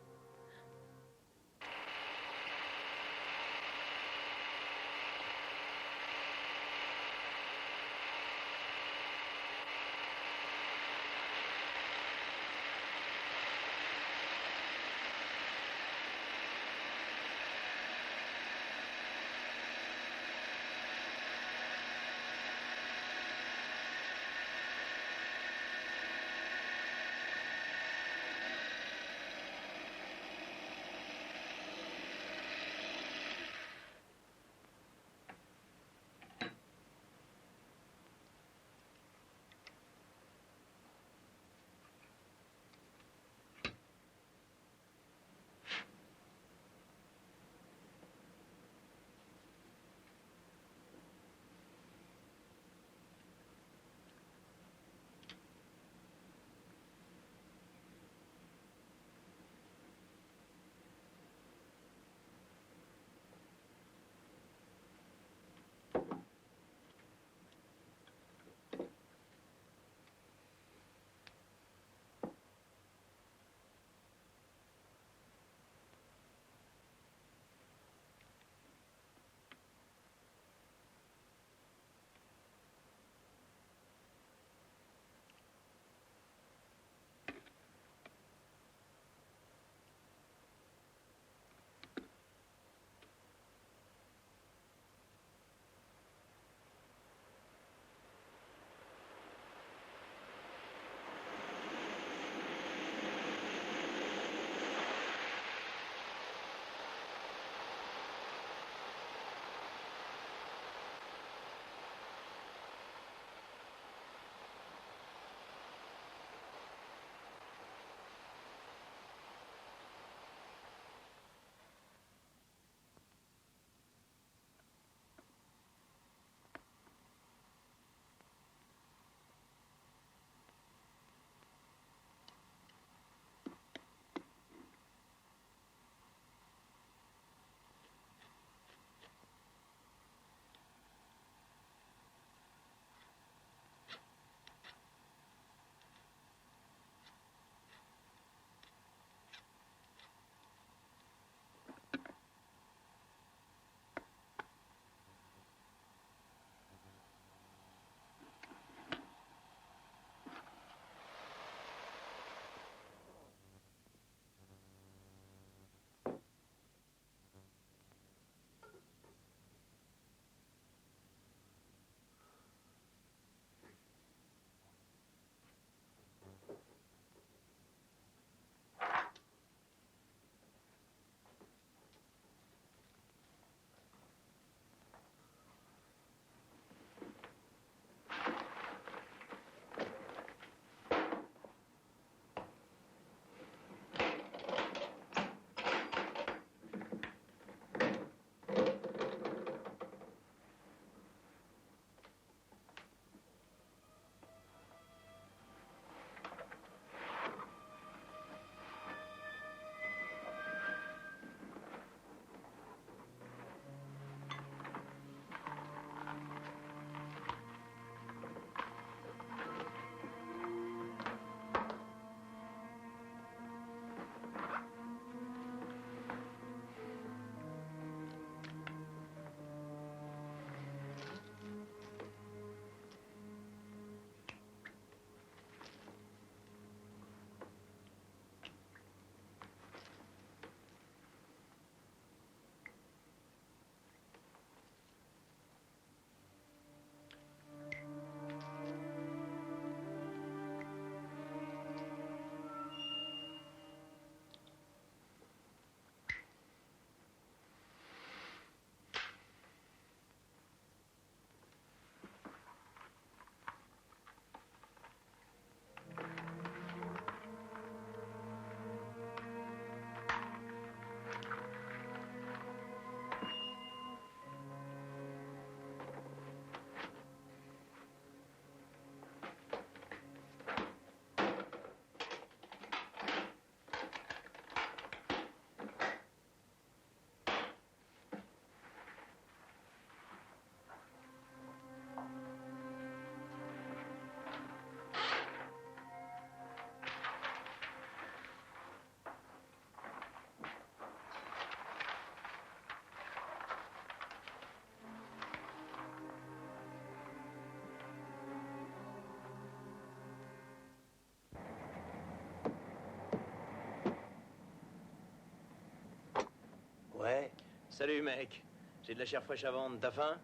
Salut, mec. J'ai de la chair fraîche à vendre. T'as faim?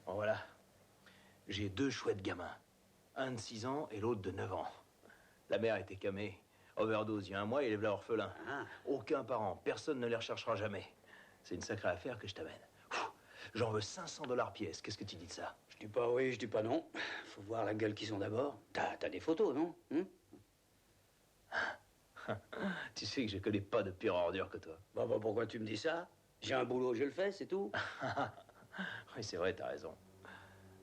Bon, voilà. J'ai 2 chouettes gamins. Un de 6 ans et l'autre de 9 ans. La mère était camée. Overdose il y a un mois, il est là orphelin. Aucun parent. Personne ne les recherchera jamais. C'est une sacrée affaire que je t'amène. J'en veux 500 $ pièce. Qu'est-ce que tu dis de ça? Je dis pas oui, je dis pas non. Faut voir la gueule qu'ils ont d'abord. T'as des photos, non? Tu sais que je connais pas de pire ordure que toi. Bah, pourquoi tu me dis ça? J'ai un boulot, je le fais, c'est tout. Oui, c'est vrai, t'as raison.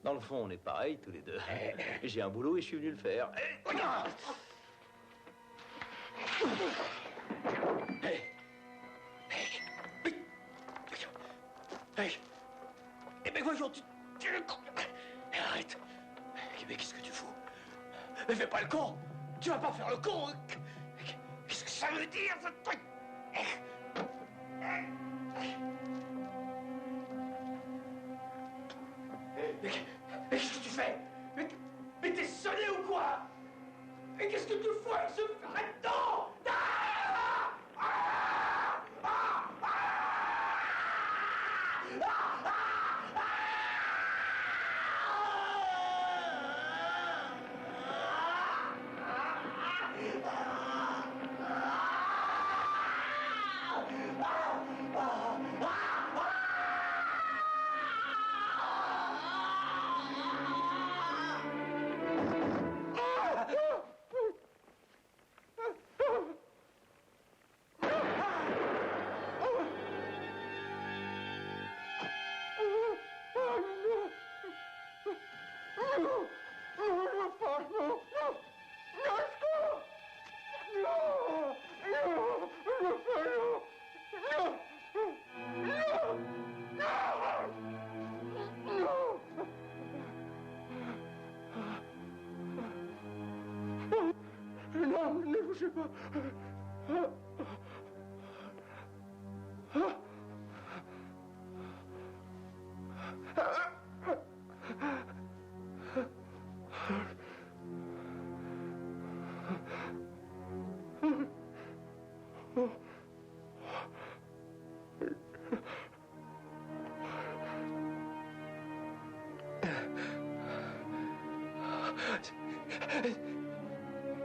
Dans le fond, on est pareils tous les deux. J'ai un boulot et je suis venu le faire. Eh ben voyons, tu arrête. Mais qu'est-ce que tu fous? Mais fais pas le con. Tu vas pas faire le con. Qu'est-ce que ça veut dire, ce truc? Mais qu'est-ce que tu fais? Mais t'es sonné ou quoi? Mais qu'est-ce que tu fous avec ce arrête-toi! Non, ne bougez pas.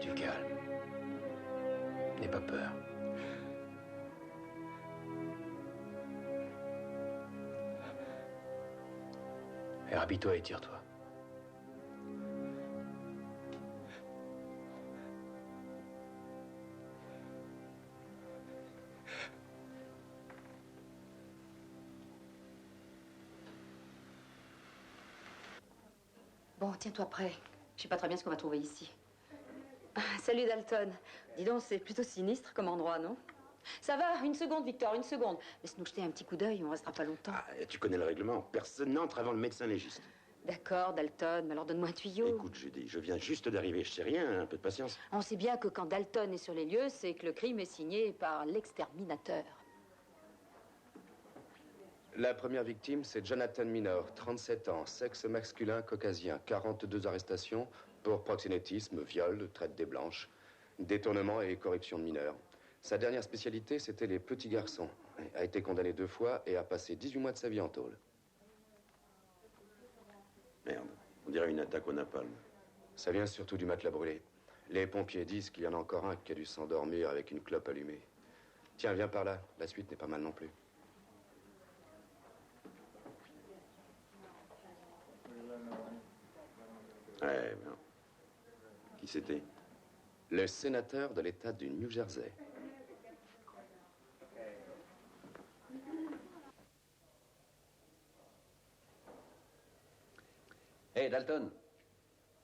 Du calme. N'aie pas peur. Et rhabille-toi et tire-toi. Bon, tiens-toi prêt. Je sais pas très bien ce qu'on va trouver ici. Salut Dalton. Dis donc, c'est plutôt sinistre comme endroit, non? Ça va, une seconde, Victor, une seconde. Laisse-nous jeter un petit coup d'œil, on restera pas longtemps. Ah, tu connais le règlement. Personne n'entre avant le médecin légiste. D'accord, Dalton, mais alors donne-moi un tuyau. Écoute, Judy, je viens juste d'arriver. Je sais rien, un peu de patience. On sait bien que quand Dalton est sur les lieux, c'est que le crime est signé par l'exterminateur. La première victime, c'est Jonathan Minor, 37 ans, sexe masculin caucasien, 42 arrestations pour proxénétisme, viol, traite des blanches, détournement et corruption de mineurs. Sa dernière spécialité, c'était les petits garçons. Il a été condamné 2 fois et a passé 18 mois de sa vie en tôle. Merde, on dirait une attaque au napalm. Ça vient surtout du matelas brûlé. Les pompiers disent qu'il y en a encore un qui a dû s'endormir avec une clope allumée. Tiens, viens par là. La suite n'est pas mal non plus. Ouais, bien. Qui c'était? Le sénateur de l'État du New Jersey. Hey, Dalton.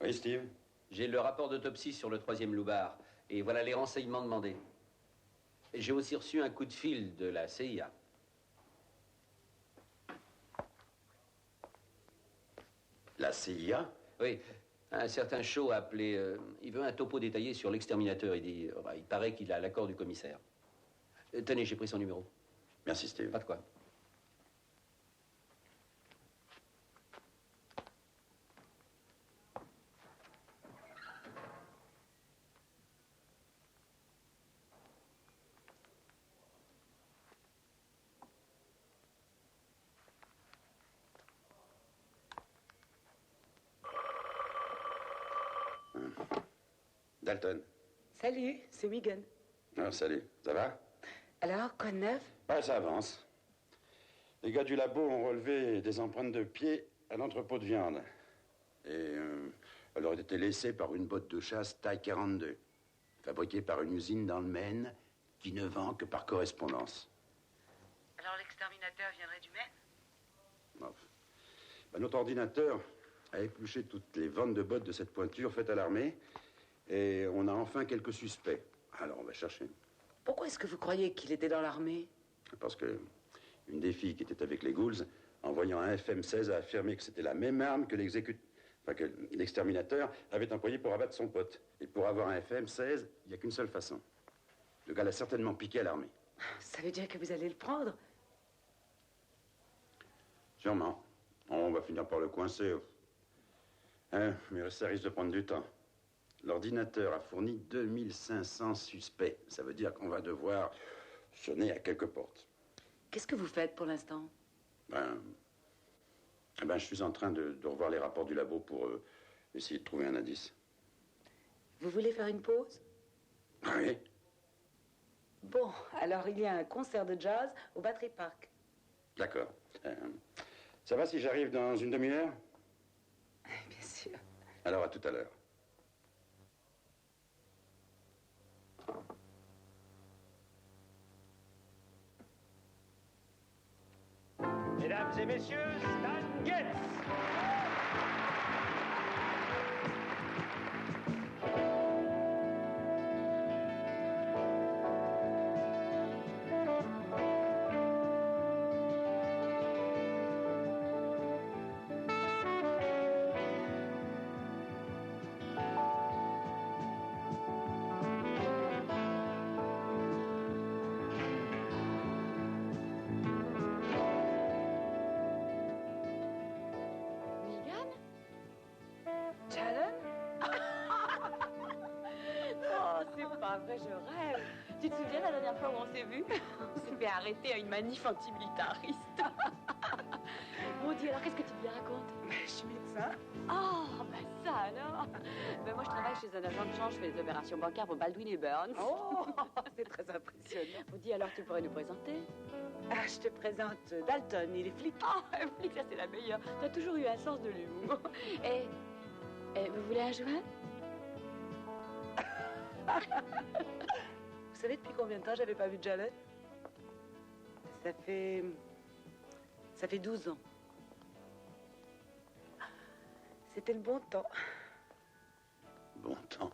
Oui, Steve? J'ai le rapport d'autopsie sur le 3e loupard. Et voilà les renseignements demandés. J'ai aussi reçu un coup de fil de la CIA. La CIA? Oui. Un certain Shaw a appelé... il veut un topo détaillé sur l'exterminateur. Il dit... il paraît qu'il a l'accord du commissaire. Tenez, j'ai pris son numéro. Merci, Steve. Pas de quoi. Dalton. Salut, c'est Megan. Alors, salut, ça va? Alors, quoi de neuf? Ouais, ça avance. Les gars du labo ont relevé des empreintes de pieds à l'entrepôt de viande. Et elle aurait été laissée par une botte de chasse taille 42, fabriquée par une usine dans le Maine qui ne vend que par correspondance. Alors, l'exterminateur viendrait du Maine? Bon. Ben, notre ordinateur a épluché toutes les ventes de bottes de cette pointure faites à l'armée et on a enfin quelques suspects. Alors, on va chercher. Pourquoi est-ce que vous croyez qu'il était dans l'armée? Parce que une des filles qui était avec les Ghouls, en voyant un FM-16, a affirmé que c'était la même arme que que l'exterminateur avait employé pour abattre son pote. Et pour avoir un FM-16, il n'y a qu'une seule façon. Le gars l'a certainement piqué à l'armée. Ça veut dire que vous allez le prendre? Sûrement. On va finir par le coincer. Hein, mais ça risque de prendre du temps. L'ordinateur a fourni 2500 suspects. Ça veut dire qu'on va devoir sonner à quelques portes. Qu'est-ce que vous faites pour l'instant? Je suis en train de revoir les rapports du labo pour essayer de trouver un indice. Vous voulez faire une pause? Oui. Bon, alors il y a un concert de jazz au Battery Park. D'accord. Ça va si j'arrive dans une demi-heure? Bien sûr. Alors, à tout à l'heure. Mesdames et messieurs, Stan Getz. Après, je rêve. Tu te souviens la dernière fois où on s'est vus? On s'est fait arrêter à une manif antimilitariste. Bon, dis, alors qu'est-ce que tu lui racontes? Je suis médecin. Oh, bah ça alors. Ben moi, je travaille chez un agent de change, je fais des opérations bancaires pour Baldwin et Burns. Oh, c'est très impressionnant. Bon, dis, alors tu pourrais nous présenter? Ah, je te présente Dalton, il est flic. Oh, un flic, ça c'est la meilleure. Tu as toujours eu un sens de l'humour. Et vous voulez un joint? Vous savez depuis combien de temps j'avais pas vu Janet? Ça fait 12 ans. C'était le bon temps. Bon temps.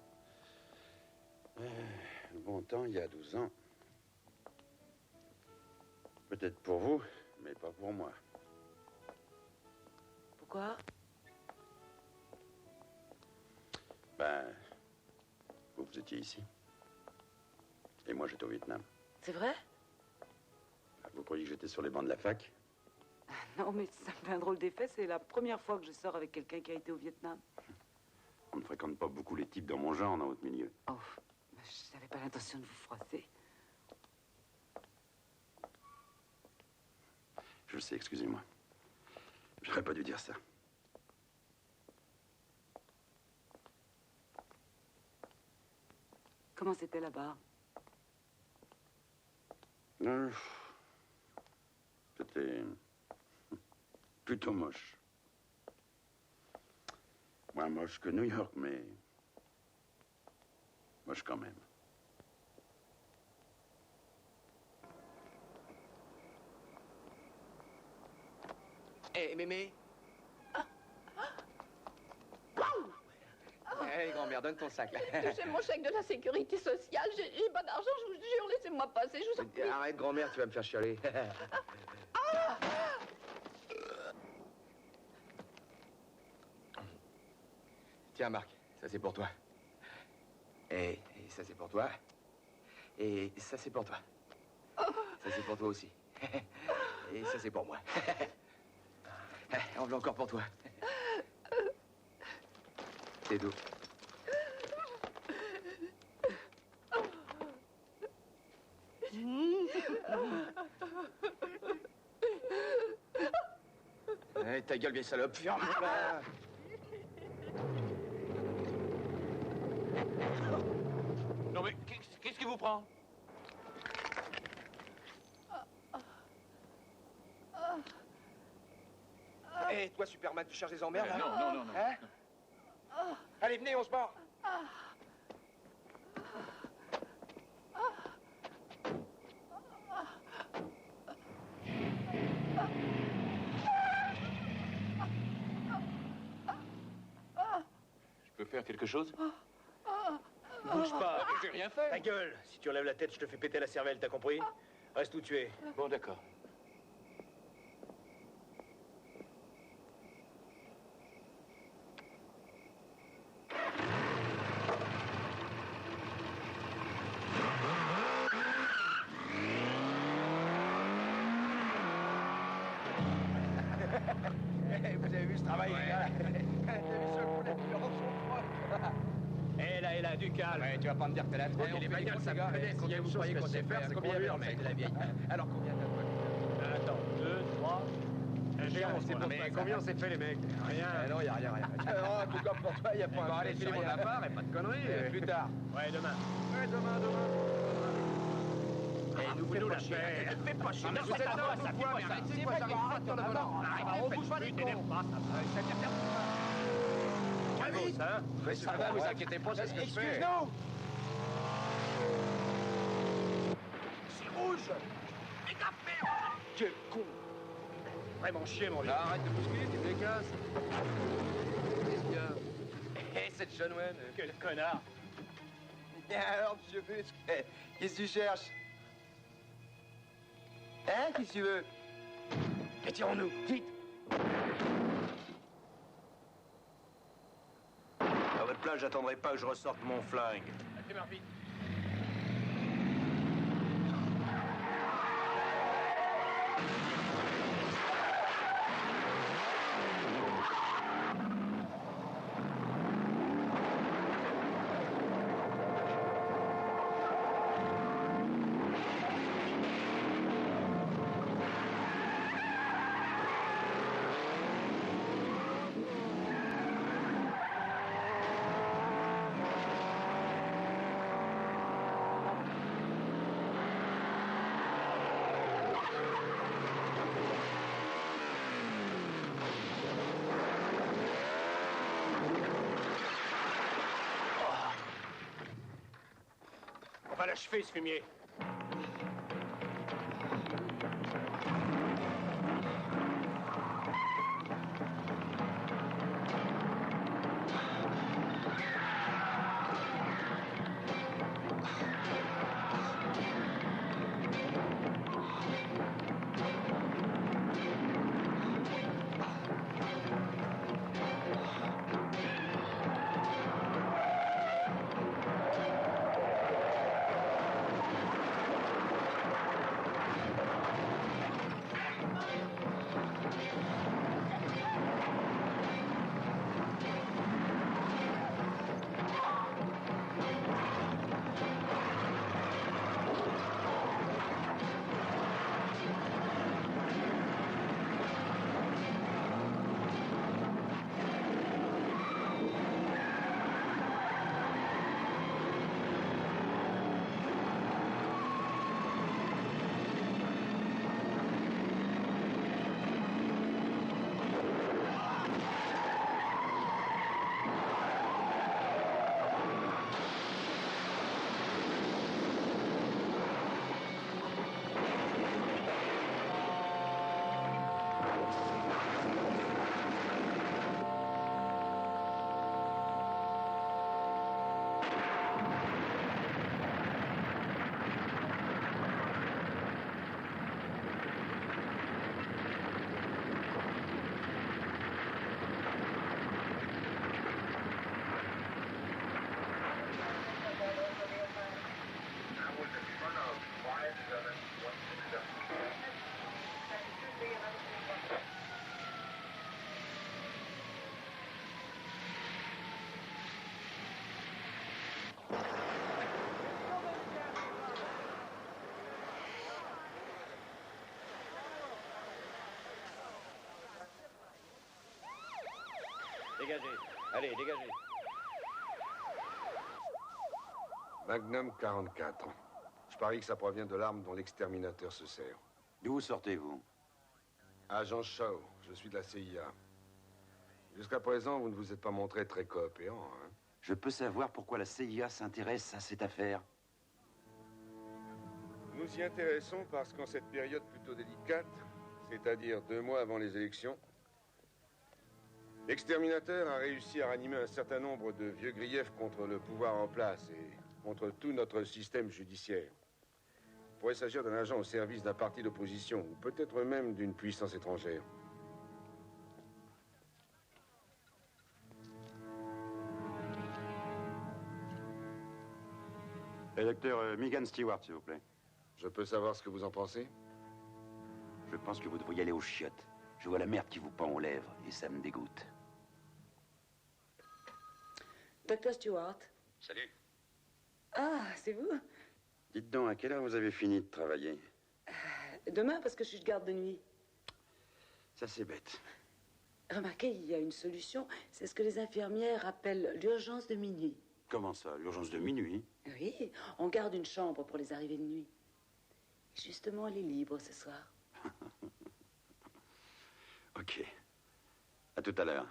Le bon temps, il y a 12 ans. Peut-être pour vous, mais pas pour moi. Pourquoi? Vous étiez ici. Et moi, j'étais au Vietnam. C'est vrai? Vous croyez que j'étais sur les bancs de la fac? Non, mais ça me fait un drôle d'effet. C'est la première fois que je sors avec quelqu'un qui a été au Vietnam. On ne fréquente pas beaucoup les types dans mon genre, dans votre milieu. Oh, je n'avais pas l'intention de vous froisser. Je sais, excusez-moi. J'aurais pas dû dire ça. Comment c'était là-bas? C'était plutôt moche. Moins moche que New York, mais moche quand même. Hé, Mémé. Hé, grand-mère, donne ton sac, là. Touchez mon chèque de la sécurité sociale. J'ai pas d'argent, je vous jure. Laissez-moi passer, je vous en prie. Arrête, grand-mère, tu vas me faire chialer. Tiens, Marc, ça c'est pour toi. Et ça c'est pour toi. Et ça c'est pour toi. Ça c'est pour toi aussi. Et ça c'est pour moi. On veut encore pour toi. C'est doux. Hey, ta gueule, vieille salope, ferme-la. Non mais qu'est-ce qui vous prend? Hé, toi, Superman, tu cherches des emmerdes, là? Non. Hein? Allez, venez, on se barre. Je peux faire quelque chose? Bouge pas. J'ai rien fait. Ta gueule. Si tu enlèves la tête, je te fais péter la cervelle, t'as compris? Reste où tu es. Bon, d'accord. Vous avez vu ce travail, les gars? T'as vu ce coup, la violence au froid? Hé là, du calme. Ouais, tu vas pas me dire que t'es la troque, les bagnoles, ça me connaît. Si vous croyez qu'on sait faire, c'est combien de mec de la vieille? Alors, combien t'as toi? Attends, 2, 3... Mais combien on s'est fait, les mecs? Rien. Non, y a rien. En tout cas, pour toi, y a pas un... Allez, fais-moi la part et pas de conneries. Plus tard. Ouais, demain. Ouais, demain. Eh, nous fais pas chier. Fais pas chier. Vous êtes là, ça fait pas ça. C'est pas ça va arrêter en avant. On bouge pas les cons. Ça vient faire ça. Mais ça va, vous inquiétez pas, c'est ce que je fais. Excuse-nous. C'est rouge. Les gars, merde. Quel con. Vraiment chier, mon vieux. Arrête de bousculer, tu me les casses. Qu'est-ce qu'il y a? Hé, c'est John Wayne. Quel connard. Bien alors, monsieur Busque, qu'est-ce que tu cherches? Hein? Qu'est-ce que tu veux? Retirons-nous, vite! À votre place, j'attendrai pas que je ressorte mon flingue. Démarre vite. On va l'achever, ce fumier. Dégagez. Allez, dégagez. Magnum 44. Je parie que ça provient de l'arme dont l'exterminateur se sert. D'où sortez-vous? Agent Shaw, je suis de la CIA. Jusqu'à présent, vous ne vous êtes pas montré très coopérant, hein? Je peux savoir pourquoi la CIA s'intéresse à cette affaire? Nous y intéressons parce qu'en cette période plutôt délicate, c'est-à-dire 2 mois avant les élections, l'exterminateur a réussi à ranimer un certain nombre de vieux griefs contre le pouvoir en place et contre tout notre système judiciaire. Il pourrait s'agir d'un agent au service d'un parti d'opposition, ou peut-être même d'une puissance étrangère. Le docteur Megan Stewart, s'il vous plaît. Je peux savoir ce que vous en pensez? Je pense que vous devriez aller aux chiottes. Je vois la merde qui vous pend aux lèvres et ça me dégoûte. Docteur Stewart. Salut. Ah, c'est vous? Dites donc, à quelle heure vous avez fini de travailler? Demain, parce que je suis de garde de nuit. Ça, c'est bête. Remarquez, il y a une solution. C'est ce que les infirmières appellent l'urgence de minuit. Comment ça, l'urgence de minuit? Oui, on garde une chambre pour les arrivées de nuit. Justement, elle est libre ce soir. Ok. À tout à l'heure.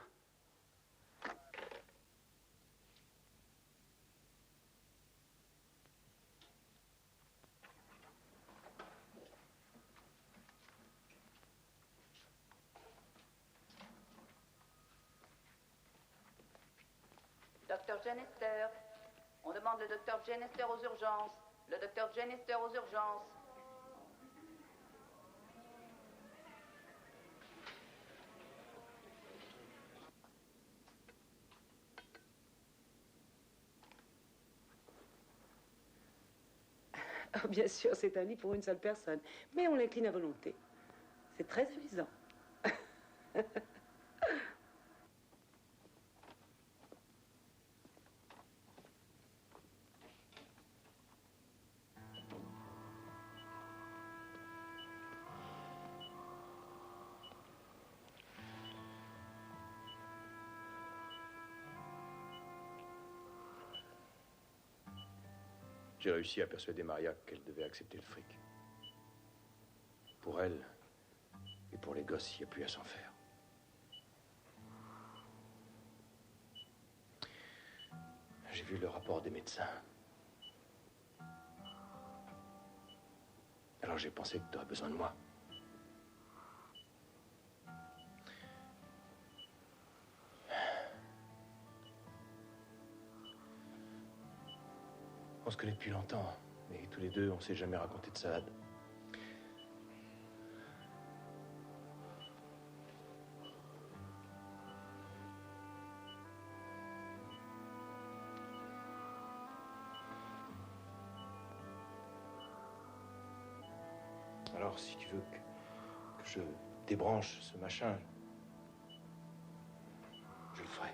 Docteur Jennester. On demande le docteur Jennester aux urgences. Le docteur Jennester aux urgences. Oh, bien sûr, c'est un lit pour une seule personne, mais on l'incline à volonté. C'est très amusant. J'ai réussi à persuader Maria qu'elle devait accepter le fric. Pour elle et pour les gosses, il n'y a plus à s'en faire. J'ai vu le rapport des médecins. Alors j'ai pensé que tu aurais besoin de moi. On se connaît depuis longtemps, mais tous les deux, on s'est jamais raconté de salade. Alors, si tu veux que je débranche ce machin, je le ferai.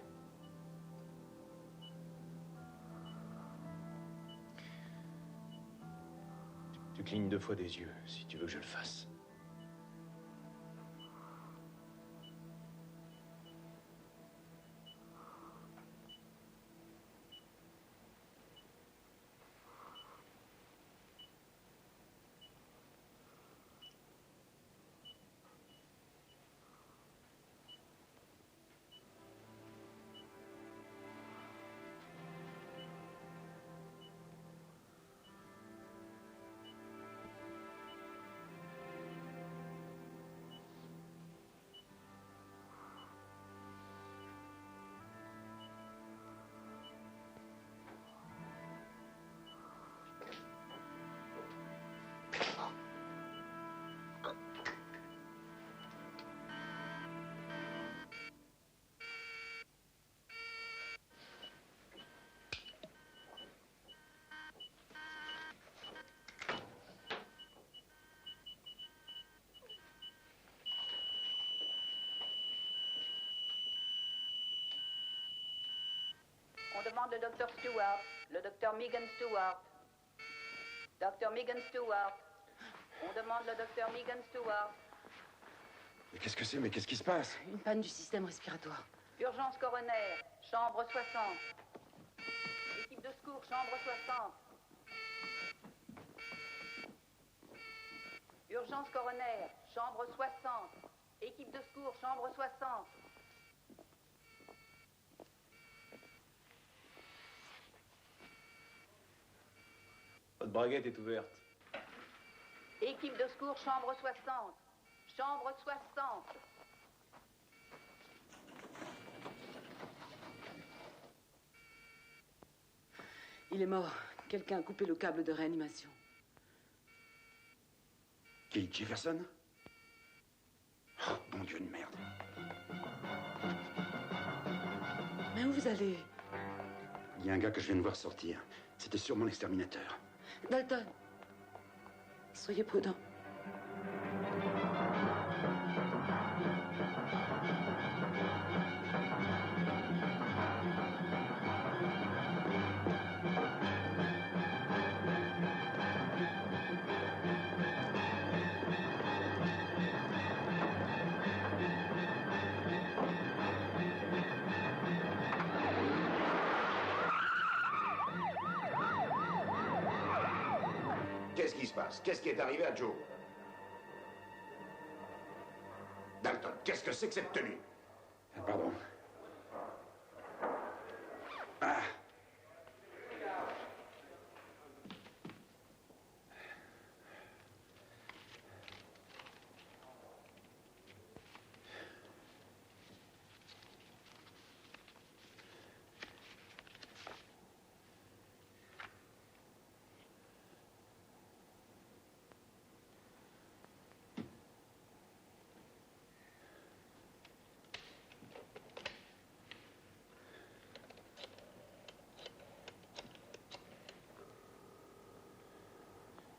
Tu clignes 2 fois des yeux, si tu veux que je le fasse. On demande le docteur Stewart. Le docteur Megan Stewart. Docteur Megan Stewart. On demande le docteur Megan Stewart. Mais qu'est-ce que c'est? Mais qu'est-ce qui se passe? Une panne du système respiratoire. Urgence coroner. Chambre 60. Équipe de secours, chambre 60. Urgence coroner, chambre 60. Équipe de secours, chambre 60. Votre braguette est ouverte. Équipe de secours, chambre 60. Chambre 60. Il est mort. Quelqu'un a coupé le câble de réanimation. Qui, Jefferson? Oh, bon Dieu de merde. Mais où vous allez? Il y a un gars que je viens de voir sortir. C'était sûrement l'exterminateur. Dalton, soyez prudent. Qu'est-ce qui se passe? Qu'est-ce qui est arrivé à Joe? Dalton, qu'est-ce que c'est que cette tenue? Pardon. Ah!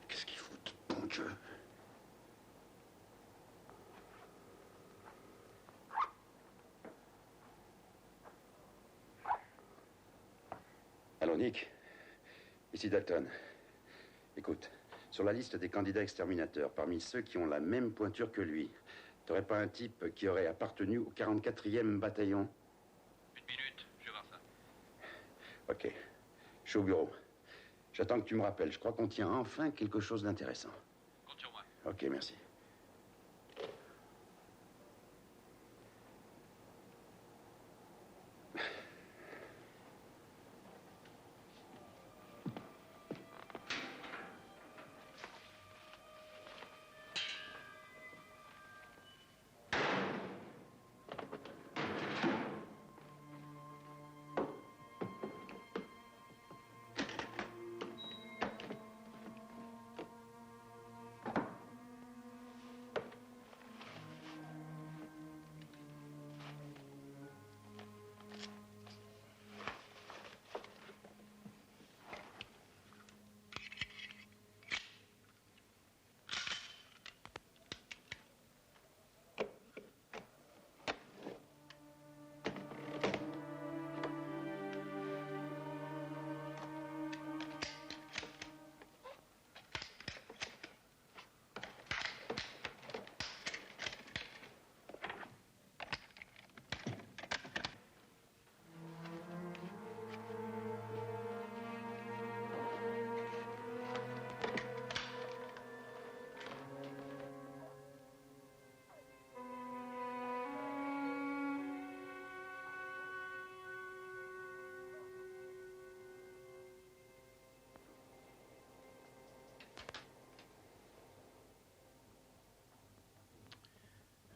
Qu'est-ce qu'ils foutent, bon Dieu? Allô, Nick? Ici Dalton. Écoute, sur la liste des candidats exterminateurs, parmi ceux qui ont la même pointure que lui, t'aurais pas un type qui aurait appartenu au 44e bataillon? Une minute, je vais voir ça. Ok. Je suis au bureau. J'attends que tu me rappelles. Je crois qu'on tient enfin quelque chose d'intéressant. Compte sur moi. Ok, merci.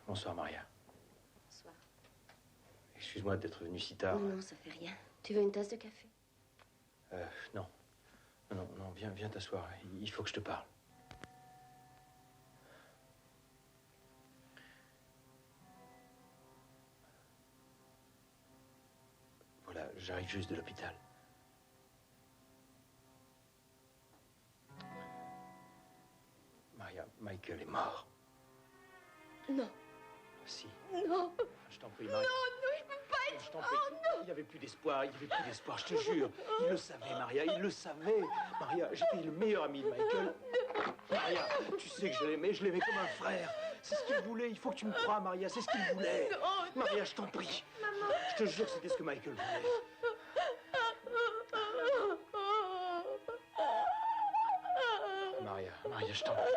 Bonsoir, Maria. Bonsoir. Excuse-moi d'être venu si tard. Non, ça fait rien. Tu veux une tasse de café? Non. Non, viens t'asseoir. Il faut que je te parle. Voilà, j'arrive juste de l'hôpital. Maria, Michael est mort. Non. Si. Non. Je t'en prie, Non, Maria. non, je peux pas être. Je t'en prie. Il n'y avait plus d'espoir, je te jure. Il le savait, Maria, il le savait. Maria, j'étais le meilleur ami de Michael. Maria, tu sais que je l'aimais comme un frère. C'est ce qu'il voulait, il faut que tu me crois, Maria, c'est ce qu'il voulait. Non. Maria, je t'en prie. Maman. Je te jure que c'était ce que Michael voulait. Maria, je t'en prie.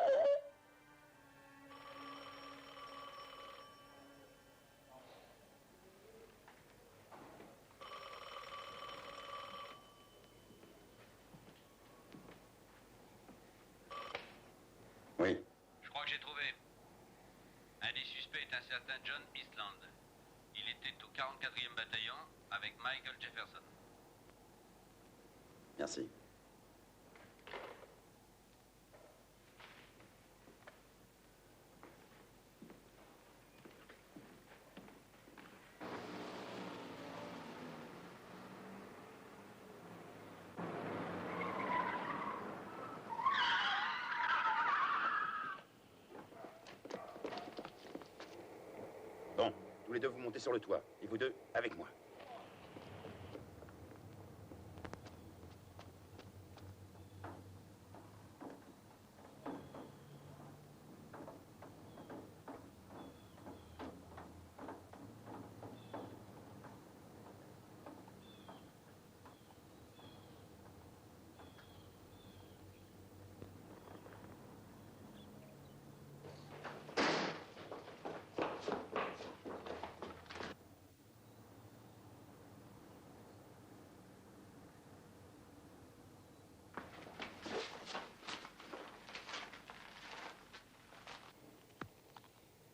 certain John Eastland. Il était au 44e bataillon avec Michael Jefferson. Merci. Bon, tous les deux vous montez sur le toit. Et vous deux, avec moi.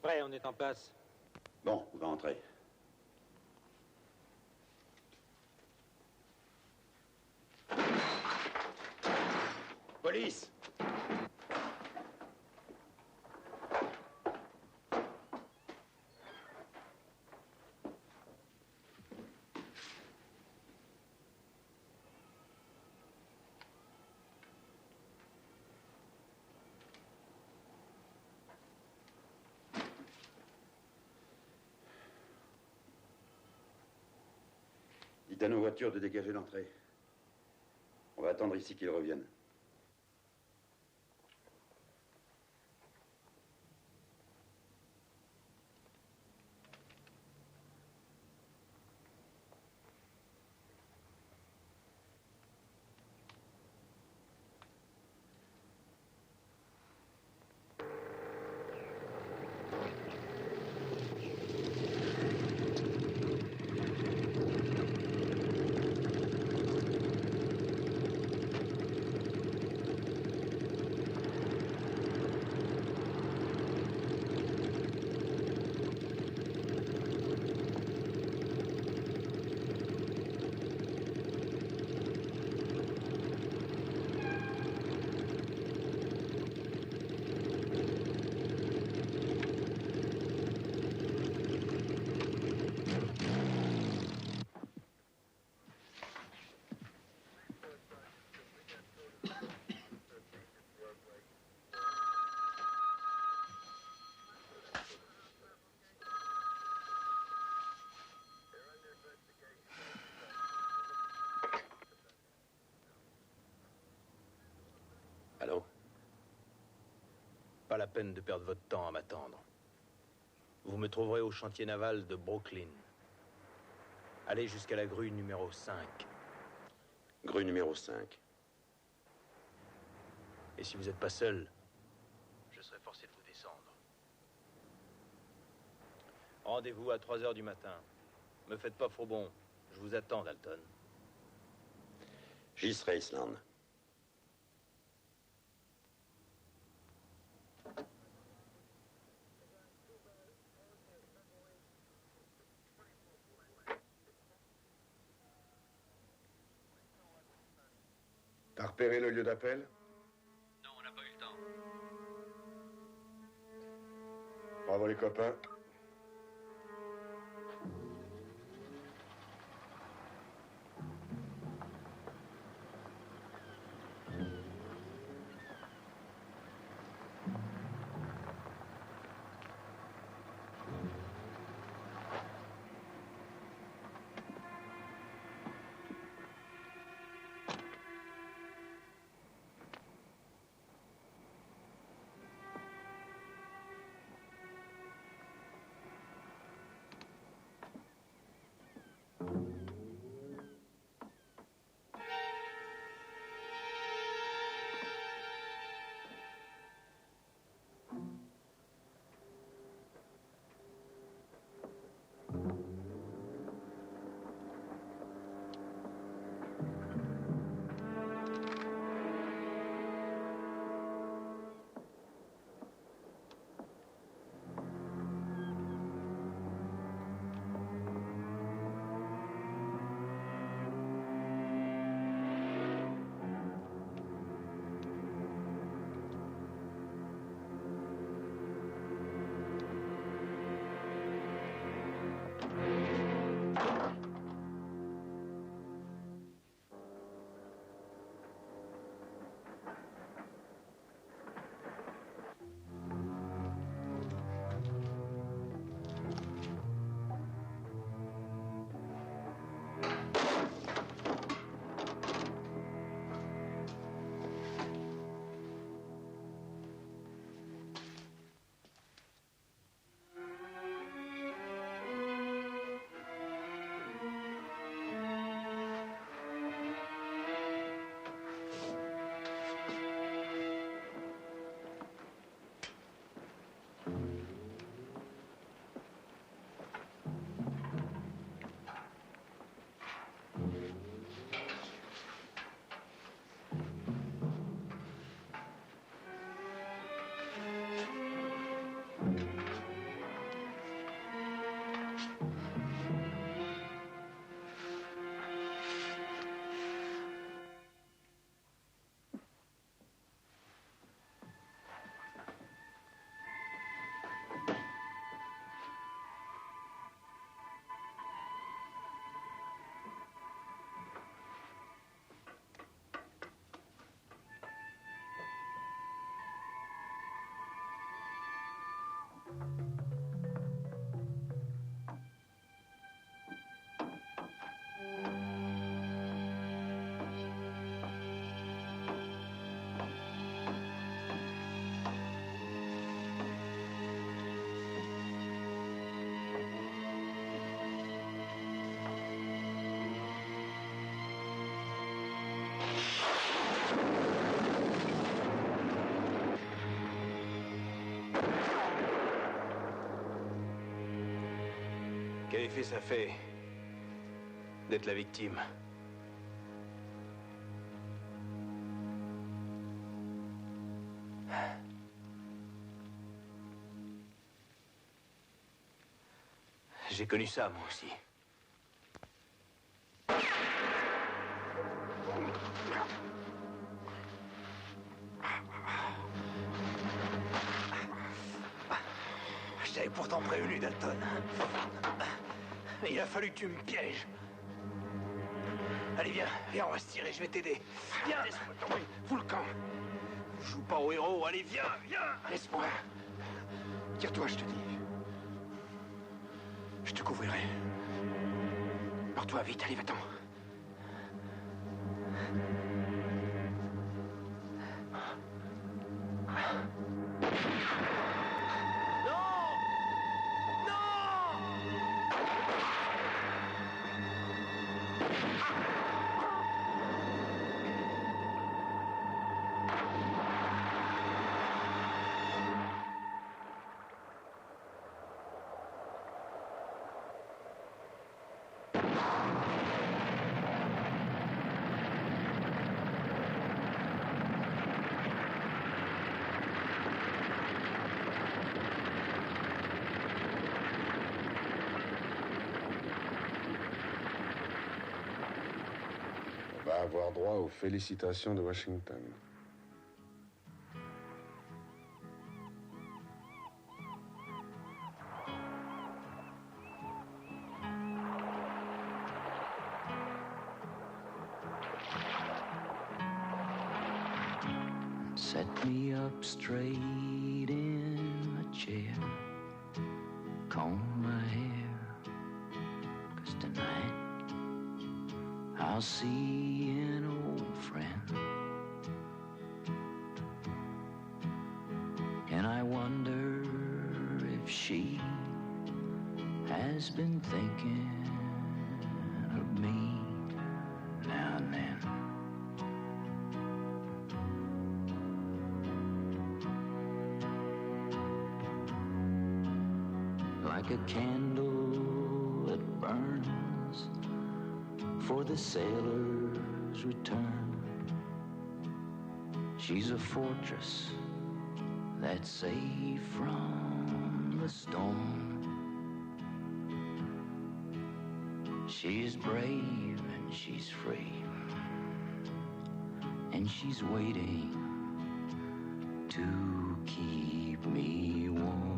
Prêt, on est en place. Bon, on va entrer. Police! Dites à nos voitures de dégager l'entrée. On va attendre ici qu'ils reviennent. Allô? Pas la peine de perdre votre temps à m'attendre. Vous me trouverez au chantier naval de Brooklyn. Allez jusqu'à la grue numéro 5. Grue numéro 5. Et si vous n'êtes pas seul, je serai forcé de vous descendre. Rendez-vous à 3 heures du matin. Me faites pas faux bon. Je vous attends, Dalton. J'y serai, Island. T'as repéré le lieu d'appel? Non, on n'a pas eu le temps. Bravo les copains. Quel effet ça fait d'être la victime? J'ai connu ça, moi aussi. Je t'avais pourtant prévenu, Dalton. Mais il a fallu que tu me pièges. Allez, viens, on va se tirer, je vais t'aider. Viens, laisse-moi tomber, fous le camp. Joue pas au héros, allez, viens. Laisse-moi. Tire-toi, je te dis. Je te couvrirai. Pars-toi vite, allez, va-t'en. On va avoir droit aux félicitations de Washington. Set me up straight in a chair, comb my hair, 'cause tonight I'll see an old friend. And I wonder if she has been thinking of me now and then. Like a candle that burns for the sailor's return. She's a fortress that's safe from the storm. She's brave and she's free, and she's waiting to keep me warm.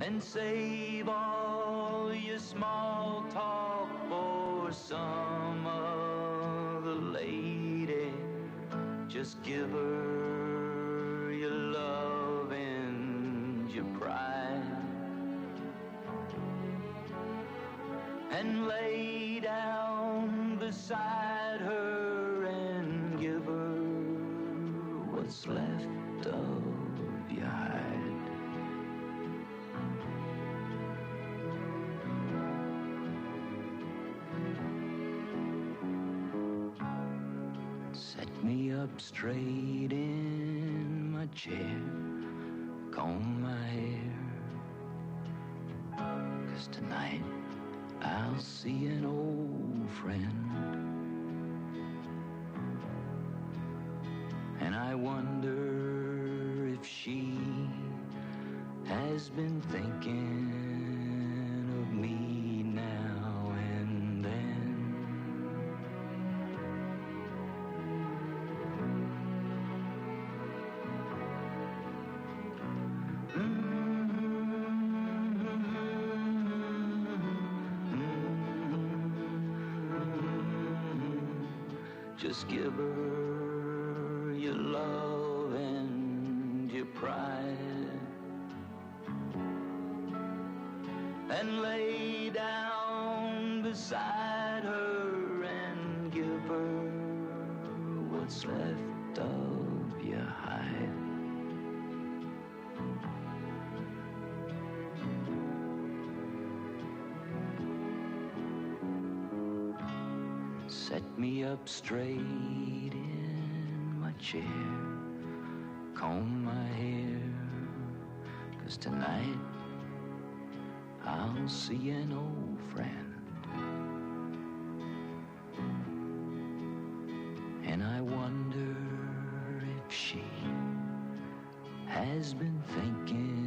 And save all your small talk for some other lady. Just give her your love and your pride, and lay down beside her and give her what's left of your hide. Me up straight in my chair, comb my hair, 'cause tonight I'll see an old friend. And I wonder if she has been thinking of me now and then. Just give her your love and your pride, and lay down beside her and give her what's left of your hide. Set me up straight in my chair, comb my hair, 'cause tonight I'll see an old friend. And I wonder if she has been thinking